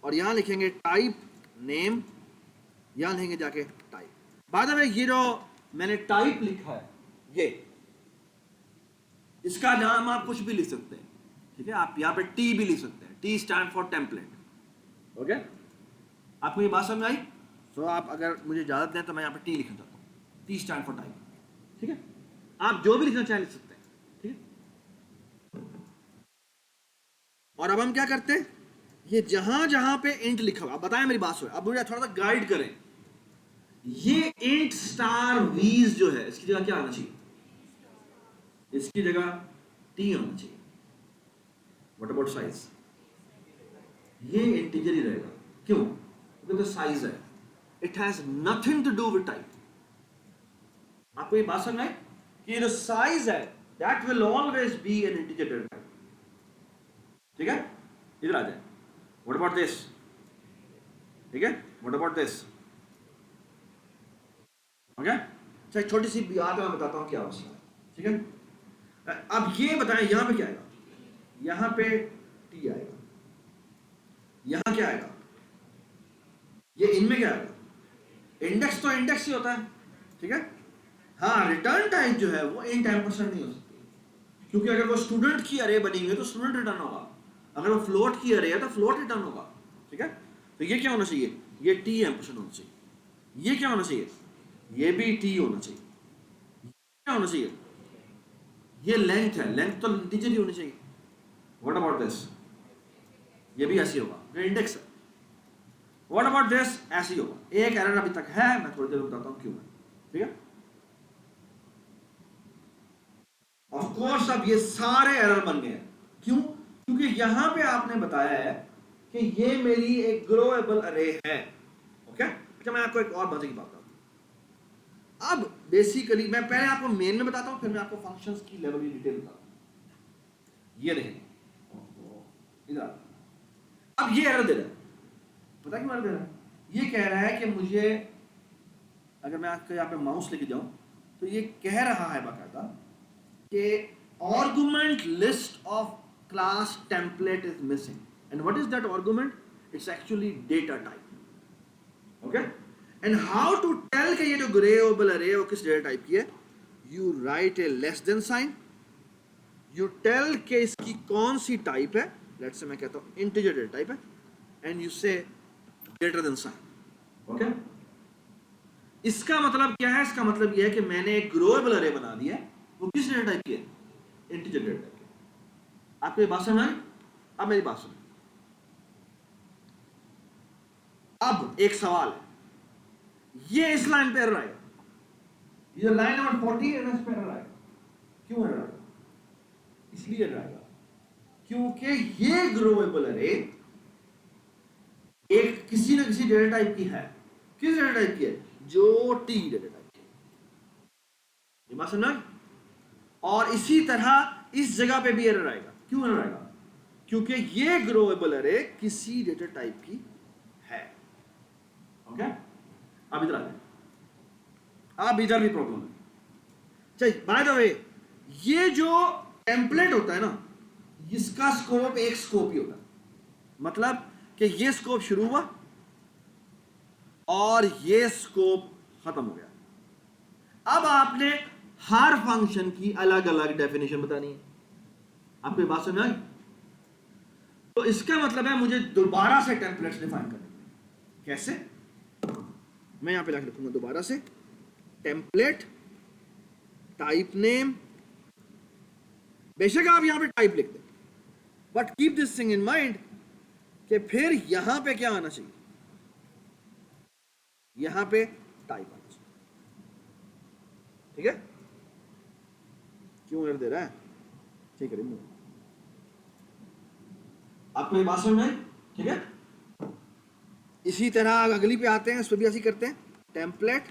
S1: और यहां लिखेंगे टाइप नेम, यहां लिखेंगे जाके टाइप। बाद में ये जो मैंने टाइप लिखा है ये, इसका नाम आप कुछ भी लिख सकते हैं, ठीक है। आप यहां पे टी भी लिख सकते हैं, T stand for template, okay. आपको ये बात समझ आई? तो आप अगर मुझे इजाजत दें तो मैं यहां पे टी लिखना चाहता हूं, टी स्टैंड फॉर टाइप, ठीक है। आप जो भी लिखना चाहें लिख सकते हैं, ठीक है। और अब हम क्या करते हैं, ये जहां जहां पे इंट लिखा हुआ, आप बताएं मेरी बात सुने, अब मुझे थोड़ा सा गाइड करें। ये इंट स्टार वीज जो है इसकी जगह क्या आना चाहिए? इसकी जगह टी आना चाहिए। What about size? ये इंटीजर ही रहेगा, क्यों? क्योंकि तो साइज है, it has nothing to do with type. आपको ये बात समझ आई कि ये जो साइज है that will always be N integer data type, ठीक है। इधर आ जाए, व्हाट अबाउट दिस, ठीक है। What about this, okay. अच्छा छोटी सी बात मैं बताता हूँ क्या मसला है, ठीक है। अब ये बताएं यहां पे क्या आएगा, यहां पे टी आएगा, यहां क्या आएगा, ये इनमें क्या आएगा? इंडेक्स तो इंडेक्स ही होता है, ठीक है। हाँ रिटर्न टाइप जो है वो इन एम्परसेंड नहीं हो सकती, क्योंकि अगर वो स्टूडेंट की अरे बनी हुई है तो स्टूडेंट रिटर्न होगा, अगर वो फ्लोट की अरे है तो फ्लोट रिटर्न होगा, ठीक है। तो ये क्या होना चाहिए, ये टी एम्परसेंड होना चाहिए। ये क्या होना चाहिए, ये भी टी होना चाहिए। क्या होना चाहिए, ये लेंथ है, लेंथ तो इंटीजर ही होनी चाहिए। व्हाट अबाउट दिस, ये भी ऐसे होगा, ये इंडेक्स है। व्हाट अबाउट दिस, ऐसे ही होगा। एक एरर अभी तक है, मैं थोड़ी देर में बताता हूँ क्यों है, ठीक है। ऑफ कोर्स अब ये सारे एरर बन गए हैं। क्यों? क्योंकि यहां पे आपने बताया है कि ये मेरी एक ग्रोएबल अरे है। ओके, अच्छा मैं आपको एक और मजे की बात बताता हूं। अब बेसिकली मैं पहले आपको मेन में बताता हूं, फिर मैं आपको फंक्शंस की लेवल की डिटेल बताता हूं। ये देखें इधर, अब ये एरर दे रहा है। पता क्यों एरर दे रहा है? ये कह रहा है कि मुझे, अगर मैं आपके यहाँ पे माउस लेके जाऊं तो ये कह रहा है बाकायदा कि argument list of class template is missing. And what is that argument? It's actually data type. Okay? And how to tell कि ये जो ग्रेएबल array है वो किस data type की है? You write a less than sign. You tell कि इसकी कौन सी type है. Let's say मैं कहता हूँ integer data type है. And you say greater than sign. Okay? इसका मतलब क्या है? इसका मतलब यह है कि मैंने एक ग्रोएबल array बना दिया है, वो किस data type की है? इंटीजर data type की। आपको ये बात समझ आई? अब मेरी बात सुनो। अब एक सवाल है, ये इस लाइन पे एरर आएगा, ये लाइन नंबर 40 है, इस पे एरर आएगा। क्यों एरर आएगा? इसलिए एरर आएगा क्योंकि ये ग्रोएबल array एक किसी न किसी डेटा टाइप की है। किस डेटा टाइप की है? जो टी डेटा टाइप की है। ये बात समझ? और इसी तरह इस जगह पे भी एरर आएगा। क्यों एरर आएगा? क्योंकि ये ग्रोएबल array किसी डेटा टाइप की है। ओके, अब इधर आ जाए। अब इधर भी प्रॉब्लम है। चलिए, बाय द वे, ये जो टेम्पलेट होता है ना, इसका स्कोप एक स्कोप ही होता है। मतलब कि ये स्कोप शुरू हुआ और ये स्कोप खत्म हो गया। अब आपने हर फंक्शन की अलग अलग डेफिनेशन बतानी है। आपको ये बात समझ आई? तो इसका मतलब है मुझे दोबारा से टेम्पलेट्स डिफाइन करने। कैसे? मैं यहां पे लाके लिखूंगा दोबारा से टेम्पलेट टाइप नेम। बेशक आप यहां पे टाइप लिख दें, but keep this thing in mind कि फिर यहां पे क्या आना चाहिए? यहां पे टाइप आना चाहिए। ठीक है? क्यों एरर दे रहा है? ठीक है, रिमूव। आपको ये बात समझ में आई? ठीक है? इसी तरह अगली पे आते हैं, इस पर भी ऐसे करते हैं। टेम्पलेट,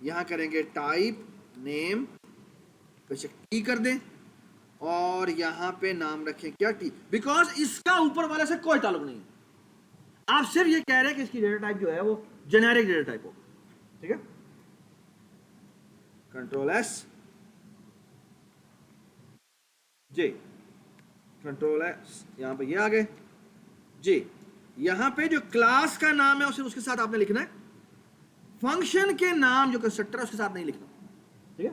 S1: यहां करेंगे टाइप नेम, बेशक टी कर दें, और यहां पे नाम रखें क्या? टी, बिकॉज इसका ऊपर वाले से कोई ताल्लुक नहीं है। आप सिर्फ ये कह रहे हैं कि इसकी डेटा टाइप जो है वो जेनेरिक डेटा टाइप हो। ठीक है? कंट्रोल एस जे, कंट्रोल एस, यहां पे ये आ गए जे। यहां पे जो क्लास का नाम है उसे उसके साथ आपने लिखना है। फंक्शन के नाम जो कंस्ट्रक्टर है उसके साथ नहीं लिखना। ठीक है?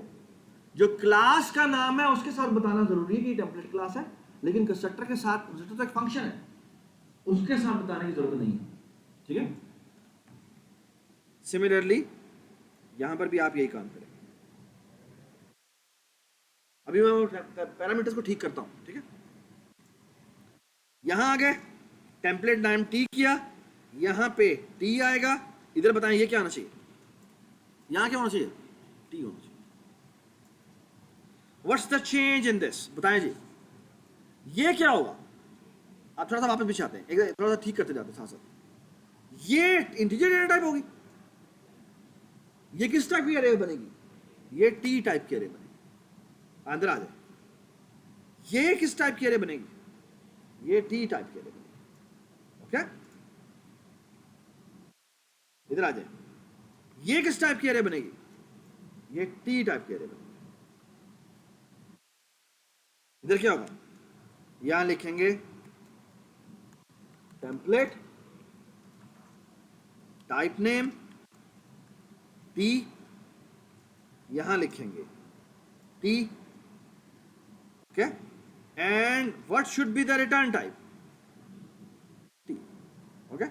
S1: जो क्लास का नाम है उसके साथ बताना जरूरी है कि टेम्पलेट क्लास है, लेकिन कंस्ट्रक्टर के साथ, कंस्ट्रक्टर तो एक फंक्शन है, उसके साथ बताने की जरूरत नहीं है। ठीक है? सिमिलरली यहां पर भी आप यही काम करें। अभी मैं पैरामीटर्स को ठीक करता हूं। ठीक है? यहां आ गए, टेम्पलेट नाम टी किया, यहां पे टी आएगा। इधर बताएं ये क्या आना चाहिए? यहां क्या होना चाहिए? टी होना चाहिए। What's the change in this? बताएं जी, ये क्या होगा? आप थोड़ा सा वापस पीछे आते हैं, एक थोड़ा सा ठीक करते जाते हैं साथ साथ। ये इंटीजर डेटा टाइप होगी। ये किस टाइप की अरे बनेगी? ये टी टाइप की अरे बनेगी। अंदर आ जाए। ये किस टाइप की अरे बनेगी? ये टी टाइप की अरे बनेगी। ओके, इधर आ जाए। ये किस टाइप की अरे बनेगी? ये टी टाइप की अरे बनेगी। इधर क्या होगा? यहां लिखेंगे टेम्पलेट टाइप नेम टी, यहां लिखेंगे T. Okay, and what should be the return type? T. Okay,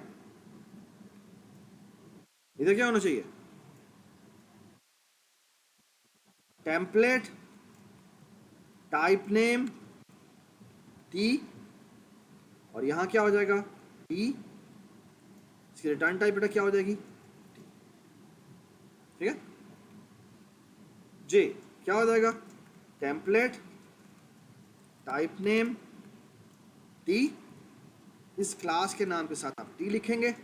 S1: इधर क्या होना चाहिए? टेम्पलेट टाइप नेम टी, और यहां क्या हो जाएगा? टी। इसकी रिटर्न टाइप बेटा क्या हो जाएगी? टी। ठीक है? जे क्या हो जाएगा? टेम्पलेट टाइप नेम टी, इस क्लास के नाम के साथ आप टी लिखेंगे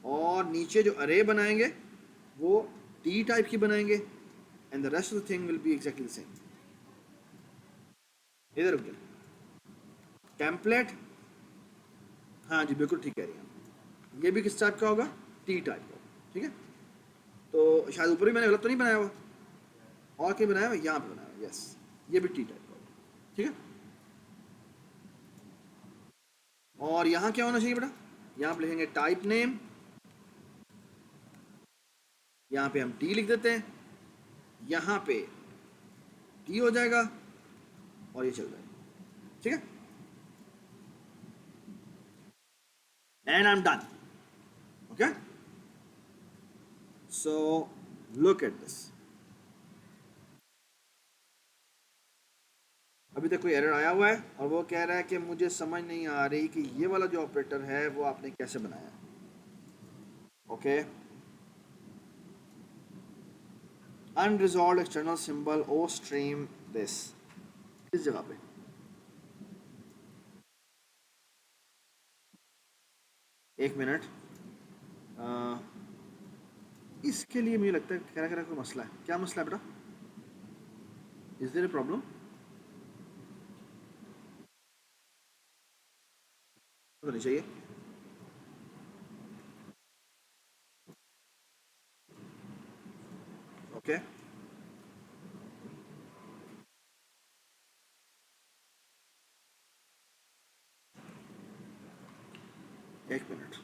S1: और नीचे जो अरे बनाएंगे वो टी टाइप की बनाएंगे and the rest of the thing will be exactly the same. इधर रुक जाए, टेम्पलेट, हाँ जी बिल्कुल ठीक कह रही हैं। ये भी किस टाइप का होगा? टी टाइप का, ठीक है। तो शायद ऊपर भी मैंने गलत तो नहीं बनाया हुआ, और कहीं बनाया हुआ? यहाँ पे बनाया हुआ, यस, ये भी टी टाइप का होगा, ठीक है। और यहाँ क्या होना चाहिए बेटा? यहाँ पे लिखेंगे टाइप नेम, यहाँ पे हम टी लिख देते हैं, यहाँ पे टी हो जाएगा और ये चल जाएगा, ठीक है। And I am done, okay. So look at this, अभी तक कोई एरर आया हुआ है और वो कह रहा है कि मुझे समझ नहीं आ रही कि ये वाला जो ऑपरेटर है वो आपने कैसे बनाया, okay. Unresolved external symbol ostream this, इस जगह पे एक मिनट, इसके लिए मुझे लगता है कह रहा कोई मसला है। क्या मसला है बेटा? Is there a problem? होनी चाहिए, ओके। एक मिनट,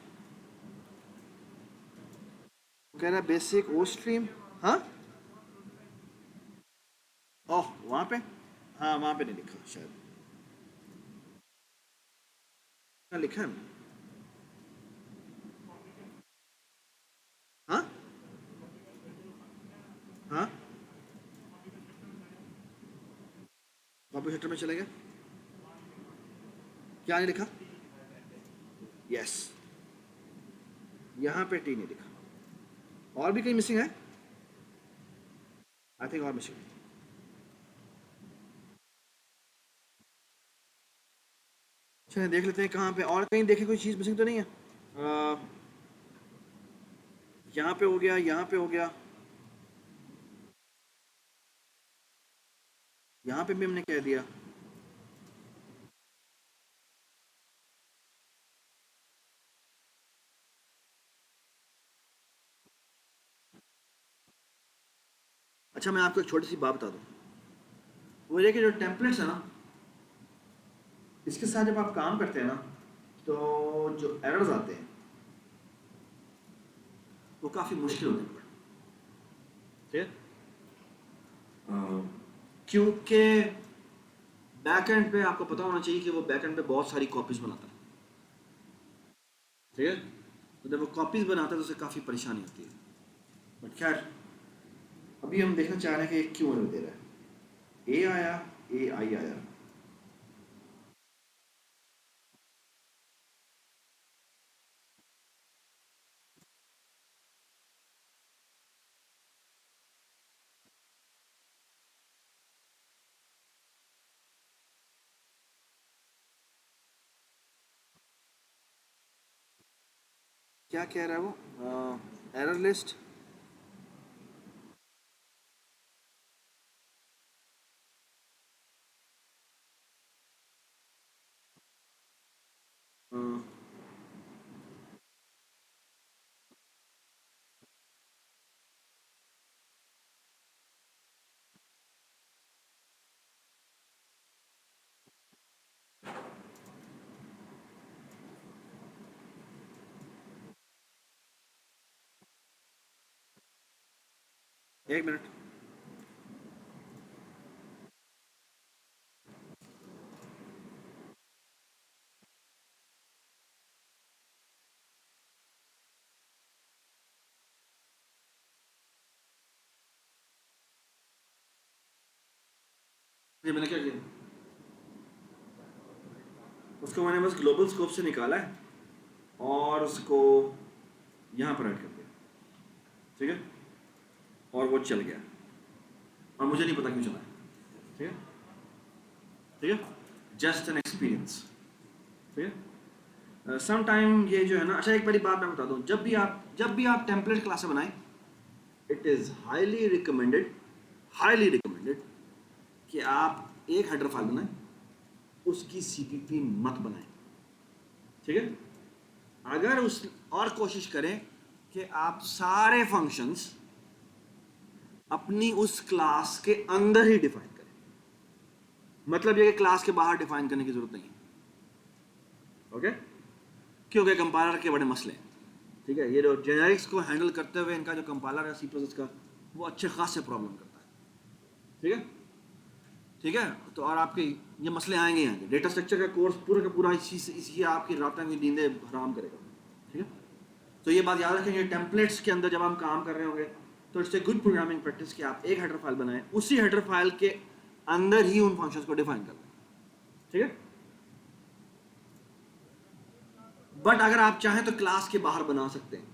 S1: कह रहा है बेसिक ओ स्ट्रीम, हाँ, ओह वहाँ पे, हाँ वहाँ पे नहीं लिखा शायद, क्या लिखा है? हाँ हाँ, कॉपी सेक्टर में चले गए, क्या नहीं लिखा? यस, यहाँ पे टी नहीं लिखा, और भी कहीं मिसिंग है, आई थिंक और मिसिंग है। चलिए देख लेते हैं कहाँ पे, और कहीं देखे कोई चीज़ मिसिंग तो नहीं है। यहाँ पे हो गया, यहाँ पे हो गया, यहाँ पे भी हमने कह दिया, अच्छा मैं आपको एक छोटी सी बात बता दूँ, वो ये कि जो टेम्पलेट्स है ना, इसके साथ जब आप काम करते हैं ना तो जो एरर्स आते हैं वो काफ़ी मुश्किल होते हैं, ठीक है। क्योंकि बैक एंड पे आपको पता होना चाहिए कि वो बैक एंड पे बहुत सारी कॉपीज बनाता है, ठीक है। तो जब वो कॉपीज बनाता है तो उसे काफ़ी परेशानी होती है, बट खैर अभी हम देखना चाह रहे हैं कि क्यों एरर दे रहा है। ए आया, ए आई आया, क्या कह रहा है वो? एरर लिस्ट, एक मिनट, ये मैंने क्या किया, उसको मैंने बस ग्लोबल स्कोप से निकाला है और उसको यहाँ पर ऐड कर दिया, ठीक है, और वो चल गया और मुझे नहीं पता क्यों चला है, ठीक है। ठीक है, जस्ट एन एक्सपीरियंस। ठीक है, सम टाइम ये जो है ना, अच्छा एक बड़ी बात मैं बता दूं, जब भी आप टेम्पलेट क्लासें बनाएं, इट इज़ हाईली रिकमेंडेड कि आप एक हेडर फाइल बनाएं, उसकी सीपीपी मत बनाएं। ठीक है, अगर उस और कोशिश करें कि आप सारे फंक्शंस अपनी उस क्लास के अंदर ही डिफाइन करें, मतलब ये कि क्लास के बाहर डिफाइन करने की जरूरत नहीं है। ओके, क्योंकि कंपाइलर के बड़े मसले हैं। ठीक है, ये जो जेनेरिक्स को हैंडल करते हुए इनका जो कंपाइलर है सी प्लस का, वो अच्छे खासे प्रॉब्लम करता है। ठीक है, ठीक है, तो और आपके ये मसले आएंगे ही आएंगे। डेटा स्ट्रक्चर का कोर्स पूरा का पूरा इसी आपकी रात की नींदें हराम करेगा। ठीक है, तो ये बात याद रखेंगे, टेम्पलेट्स के अंदर जब हम काम कर रहे होंगे तो it's a good programming practice कि आप एक हेडर फाइल बनाएं, उसी हेडर फाइल के अंदर ही उन फंक्शंस को डिफाइन कर लें। ठीक है, बट अगर आप चाहें तो क्लास के बाहर बना सकते हैं।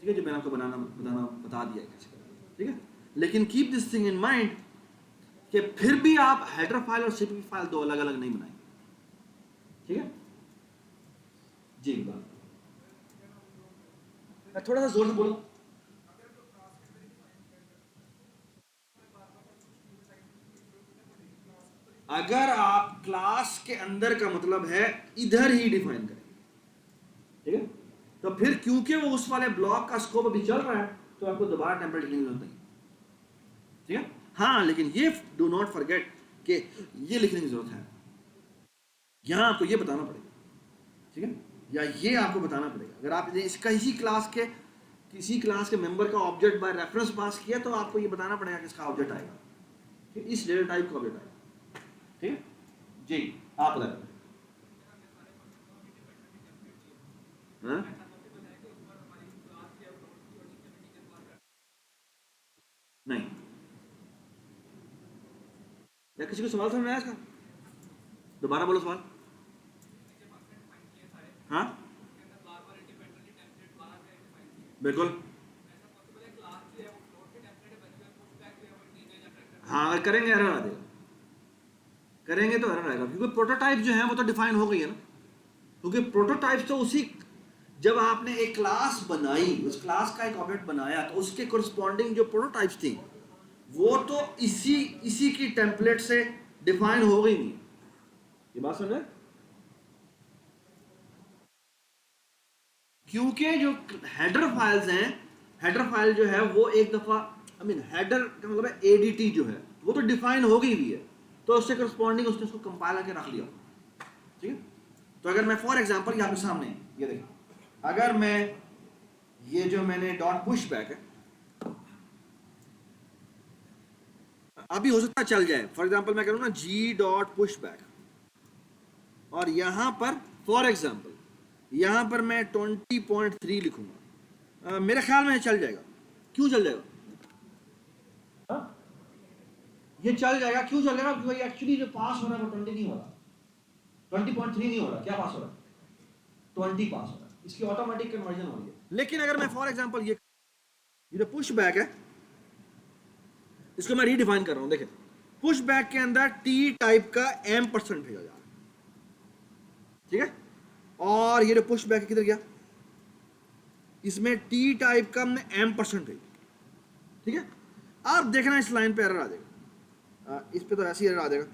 S1: ठीक है, जो मैंने आपको बता दिया है कैसे करना। ठीक है, लेकिन keep this thing in mind कि फिर भी आप हेडर फाइल और सीपीपी फाइल दो अलग अलग नहीं बनाएंगे। ठीक है जी, बात मैं थोड़ा सा जोर से बोलूं। अगर आप क्लास के अंदर का मतलब है इधर ही डिफाइन करेंगे, ठीक है, तो फिर क्योंकि वो उस वाले ब्लॉक का स्कोप अभी चल रहा है, तो आपको दोबारा टेम्पलेट लिखने की जरूरत नहीं। ठीक है, हाँ, लेकिन ये डू नॉट फॉरगेट कि ये लिखने की जरूरत है, यहां आपको ये बताना पड़ेगा। ठीक है, या ये आपको बताना पड़ेगा। अगर आपने इसका किसी क्लास के मेंबर का ऑब्जेक्ट बाय रेफरेंस पास किया, तो आपको ये बताना पड़ेगा कि इसका ऑब्जेक्ट आएगा। ठीक, इस डेटा टाइप का ऑब्जेक्ट आएगा। ठीक है जी, आप बताएं। हाँ? नहीं, या किसी को सवाल समझ में आया इसका? दोबारा बोलो सवाल। हाँ, बिल्कुल। हाँ, अगर करेंगे एरर आ जाएगा, करेंगे तो एरर आएगा, क्योंकि प्रोटोटाइप जो है वो तो डिफाइन हो गई है ना। क्योंकि प्रोटोटाइप तो उसी, जब आपने एक क्लास बनाई, उस क्लास का एक ऑब्जेक्ट बनाया, तो उसके कोरस्पॉन्डिंग जो प्रोटोटाइप्स थी, वो तो इसी इसी की टेम्पलेट से डिफाइन हो गई नहीं। ये बात समझ, क्योंकि जो हेडर फाइल्स हैं, हेडर फाइल जो है वो एक दफा, आई मीन हेडर का मतलब है एडीटी जो है, वो तो डिफाइन हो गई हुई है, तो उससे करस्पॉन्डिंग उसने उसको कंपाइल करके रख लिया। ठीक है, तो अगर मैं फॉर एग्जांपल आपके सामने ये देखिए, अगर मैं ये जो मैंने डॉट पुश बैक है, अभी हो सकता है चल जाए, फॉर एग्जांपल मैं करूँ ना जी डॉट पुश बैक, और यहां पर फॉर एग्जांपल यहां पर मैं 20.3 लिखूंगा, मेरे ख्याल में चल जाएगा। क्यों चल जाएगा? हाँ? ये चल जाएगा, क्यों चल जाएगा? क्योंकि एक्चुअली जो पास हो रहा है वो 20 नहीं हो रहा, 20.3 नहीं हो रहा, क्या पास हो रहा है? 20 पास हो रहा है, इसकी ऑटोमेटिक कन्वर्जन हो रही है। लेकिन अगर मैं फॉर एग्जांपल ये जो पुश बैक है, इसको मैं रीडिफाइन कर रहा हूं, देखें, पुश बैक के अंदर टी टाइप का m% भेजा जा रहा है। ठीक है, और ये जो पुश बैक किधर गया, इसमें टी टाइप का हमने m% भेजा। ठीक है, आप देखना इस लाइन पे एरर आ जाएगा, इस पे तो ऐसी एरर आ जाएगा।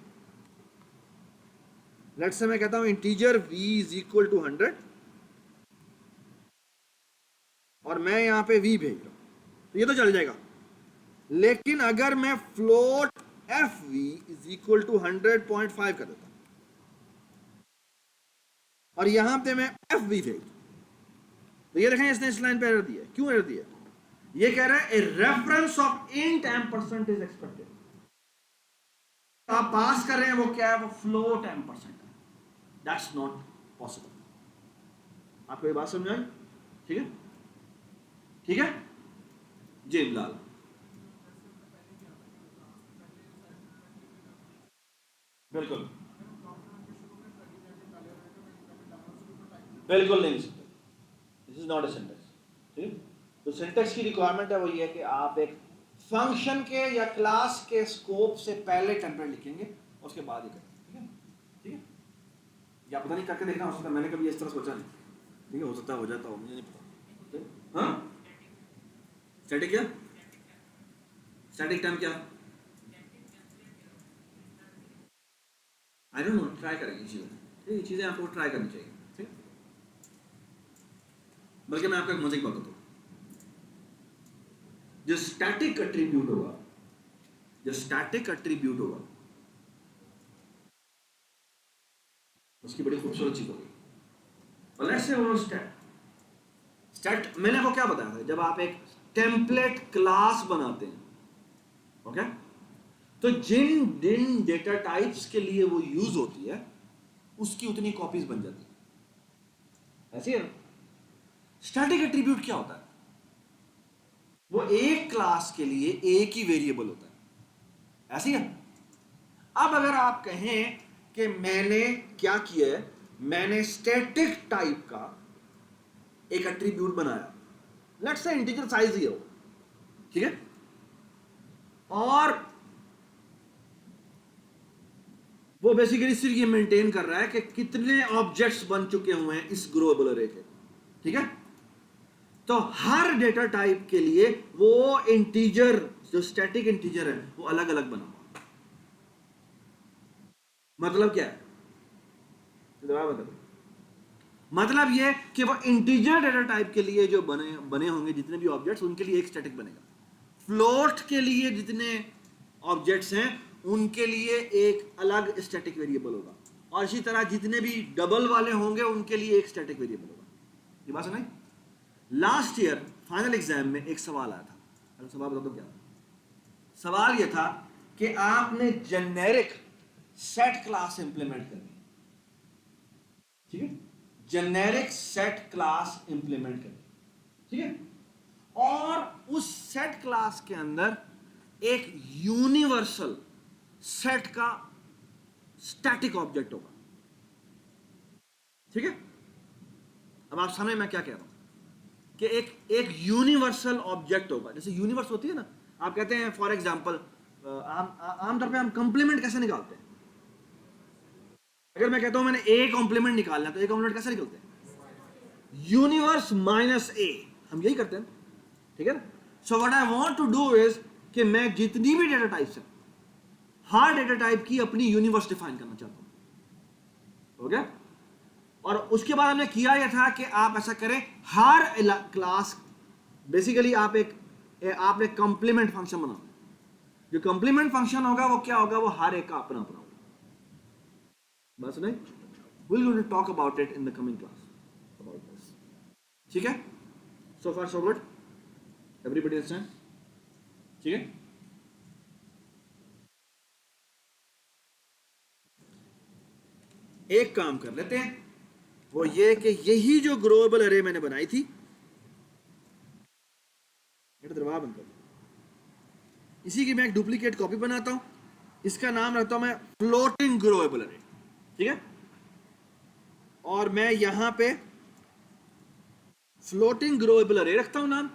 S1: लेट्स से मैं कहता हूं integer v is equal to 100, और मैं यहां पे v भेज रहा हूं, तो ये तो चल जाएगा। लेकिन अगर मैं float f v is equal to 100.5 कर देता, और यहां पे मैं एफ वी भेज, तो ये देखें इसने इस लाइन पे एरर दिया। क्यों एरर दिया? ये कह रहा है a reference of int m% is expected. आप पास कर रहे हैं वो क्या है? वो फ्लोट m% है। That's not possible. आपको ये बात समझ आई? ठीक है, ठीक है जी बिलाल, बिल्कुल बिल्कुल नहीं, this is not a syntax. ठीक है, तो सिंटेक्स की रिक्वायरमेंट है वो ये है कि आप एक फंक्शन के या क्लास के स्कोप से पहले टेम्पलेट लिखेंगे, उसके बाद ही करेंगे। ठीक है, या पता नहीं करके देखना, हो सकता है मैंने कभी इस तरह सोचा नहीं, ठीक है, हो सकता है हो जाता हो, मुझे नहीं पता। हाँ, स्टैटिक क्या, स्टैटिक टाइम क्या, आई डोंट नो, ट्राई करेंगे चीज़ें, ये चीज़ें आपको ट्राई करनी चाहिए, ठीक है। बल्कि मैं आपको एक मजे की बात बताता हूँ, जो स्टैटिक एट्रीब्यूट होगा, जो स्टैटिक एट्रीब्यूट होगा उसकी बड़ी खूबसूरत चीज होगी। और लेट्स से वो स्टैट मैंने आपको क्या बताया था, जब आप एक टेम्पलेट क्लास बनाते हैं, ओके, तो जिन जिन डेटा टाइप्स के लिए वो यूज होती है उसकी उतनी कॉपीज बन जाती है, ऐसी है ना। स्टैटिक एट्रीब्यूट क्या होता है, वो एक क्लास के लिए एक ही वेरिएबल होता है, ऐसी है। अब अगर आप कहें कि मैंने क्या किया है, मैंने स्टैटिक टाइप का एक एट्रीब्यूट बनाया, लेट्स से इंटीजर साइज ही हो, ठीक है, और वो बेसिकली सिर्फ ये मेंटेन कर रहा है कि कितने ऑब्जेक्ट्स बन चुके हुए हैं इस ग्लोबल अरे के, ठीक है। तो हर डेटा टाइप के लिए वो इंटीजर, जो स्टैटिक इंटीजर है, वो अलग अलग बना हुआ। मतलब क्या है, मतलब ये कि वो इंटीजर डेटा टाइप के लिए जो बने बने होंगे जितने भी ऑब्जेक्ट्स, उनके लिए एक स्टैटिक बनेगा। फ्लोट के लिए जितने ऑब्जेक्ट्स हैं उनके लिए एक अलग स्टैटिक वेरिएबल होगा, और इसी तरह जितने भी डबल वाले होंगे उनके लिए एक स्टैटिक वेरिएबल होगा। ये बात सुनाई। लास्ट ईयर फाइनल एग्जाम में एक सवाल आया था, अगर सवाल बता दो क्या था। सवाल यह था कि आपने जेनेरिक सेट क्लास इंप्लीमेंट करनी, ठीक है, जेनेरिक सेट क्लास इंप्लीमेंट करनी, ठीक है, और उस सेट क्लास के अंदर एक यूनिवर्सल सेट का स्टैटिक ऑब्जेक्ट होगा, ठीक है। अब आप समझ मैं क्या कह रहा हूं कि एक एक यूनिवर्सल ऑब्जेक्ट होगा, जैसे यूनिवर्स होती है ना, आप कहते हैं फॉर एग्जांपल, आमतौर पे हम कंप्लीमेंट कैसे निकालते हैं, अगर मैं कहता हूं मैंने ए कॉम्प्लीमेंट निकालना है तो ए कॉम्प्लीमेंट कैसे निकलते हैं, यूनिवर्स माइनस ए, हम यही करते हैं, ठीक है ना। So what I want to do is कि मैं जितनी भी डेटा टाइप्स है, हर डेटा टाइप की अपनी यूनिवर्स डिफाइन करना चाहता हूं, ओके। और उसके बाद हमने किया यह था कि आप ऐसा करें, हर क्लास बेसिकली आप आपने कंप्लीमेंट फंक्शन बनाना, जो कंप्लीमेंट फंक्शन होगा वो क्या होगा, वो हर एक का अपना अपना होगा, बस नहीं, we'll going to talk about it in the coming class about this, ठीक है। so far so good, everybody understand, ठीक है। एक काम कर लेते हैं, वो ये कि यही जो ग्लोबल अरे मैंने बनाई थी, दरवाजा बंद कर, इसी की मैं एक डुप्लीकेट कॉपी बनाता हूं, इसका नाम रखता हूं मैं फ्लोटिंग ग्लोबल अरे, ठीक है। और मैं यहां पे फ्लोटिंग ग्लोबल अरे रखता हूं नाम,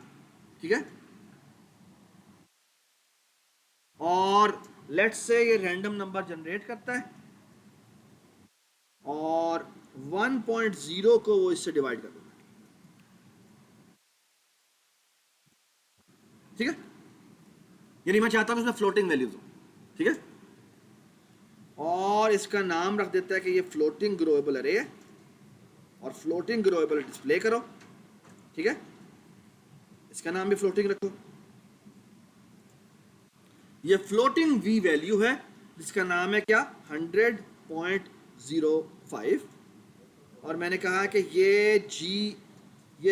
S1: ठीक है। और लेट्स से ये रैंडम नंबर जनरेट करता है और 1.0 को वो इससे डिवाइड कर देता है, ठीक है। यानी मैं चाहता हूं इसमें फ्लोटिंग वैल्यूज हो, ठीक है। और इसका नाम रख देता है कि ये फ्लोटिंग ग्लोबल अरे है, और फ्लोटिंग ग्लोबल डिस्प्ले करो, ठीक है। इसका नाम भी फ्लोटिंग रखो। ये फ्लोटिंग वी वैल्यू है जिसका नाम है क्या, 100.05, और मैंने कहा कि ये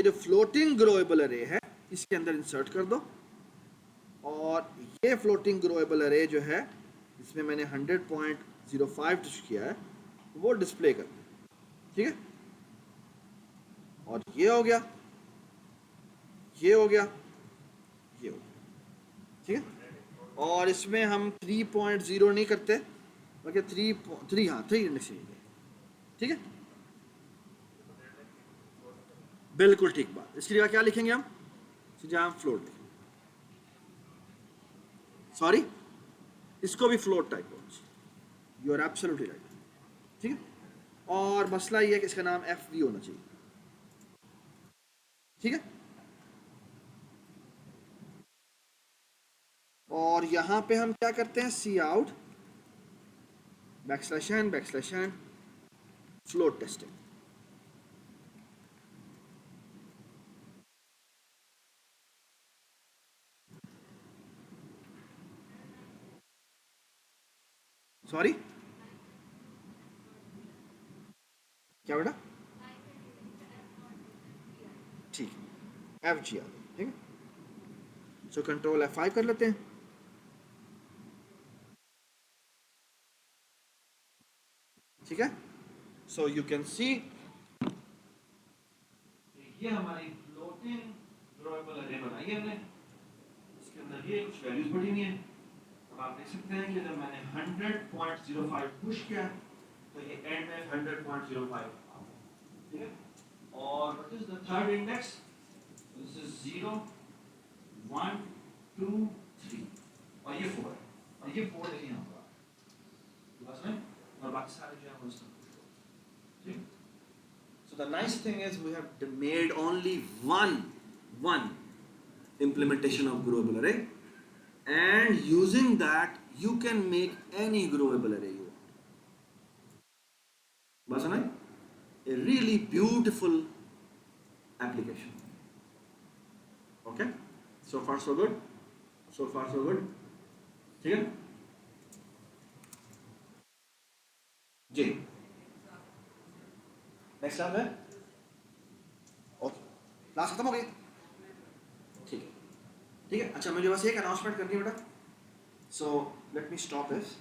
S1: जो फ्लोटिंग ग्लोबल अरे है इसके अंदर इंसर्ट कर दो, और ये फ्लोटिंग ग्लोबल अरे जो है इसमें मैंने 100.05 किया है वो डिस्प्ले कर दो, ठीक है। और ये हो गया, ये हो गया, ये हो गया, ठीक है। और इसमें हम 3.0 नहीं करते, बल्कि 3 हाँ 3 इंडेक्स, ठीक है। बिल्कुल ठीक बात, इसके लिए क्या लिखेंगे हम, जहां हम फ्लोट लिखेंगे, सॉरी इसको भी फ्लोट टाइप होगा, यू आर एब्सोल्युटली राइट, ठीक है। और मसला ये है कि इसका नाम एफ वी होना चाहिए, ठीक है। और यहां पे हम क्या करते हैं, cout backslash n float testing. Sorry, क्या बेटा, ठीक है, एफ जी आ गई, ठीक है। सो कंट्रोल F5 कर लेते हैं, ठीक है। सो यू कैन सी ये हमारी फ्लोटिंग ग्लोबल अरे बनाई है हमने, इसके अंदर ये कुछ वैल्यूज पड़ी हुई हैं। अब आप देख सकते हैं कि जब मैंने 100.05 पुश किया तो ये एंड में 100.05, ठीक है। और what is the third index, this is 0 1 2 3 और ये 4 है, और ये 4 देखिए यहाँ पर बस में, और बाकी सारे जो है वो इसमें push हो गए, ठीक। So the nice thing is we have made only one implementation of growable array, and using that you can make any growable array you want. बस ना, a really beautiful application. Okay, so far so good, so far so good, ठीक है जी। Next time है, okay, class खत्म हो गई, ठीक है, ठीक है। अच्छा मुझे बस एक अनाउंसमेंट करनी है बेटा, so let me stop this.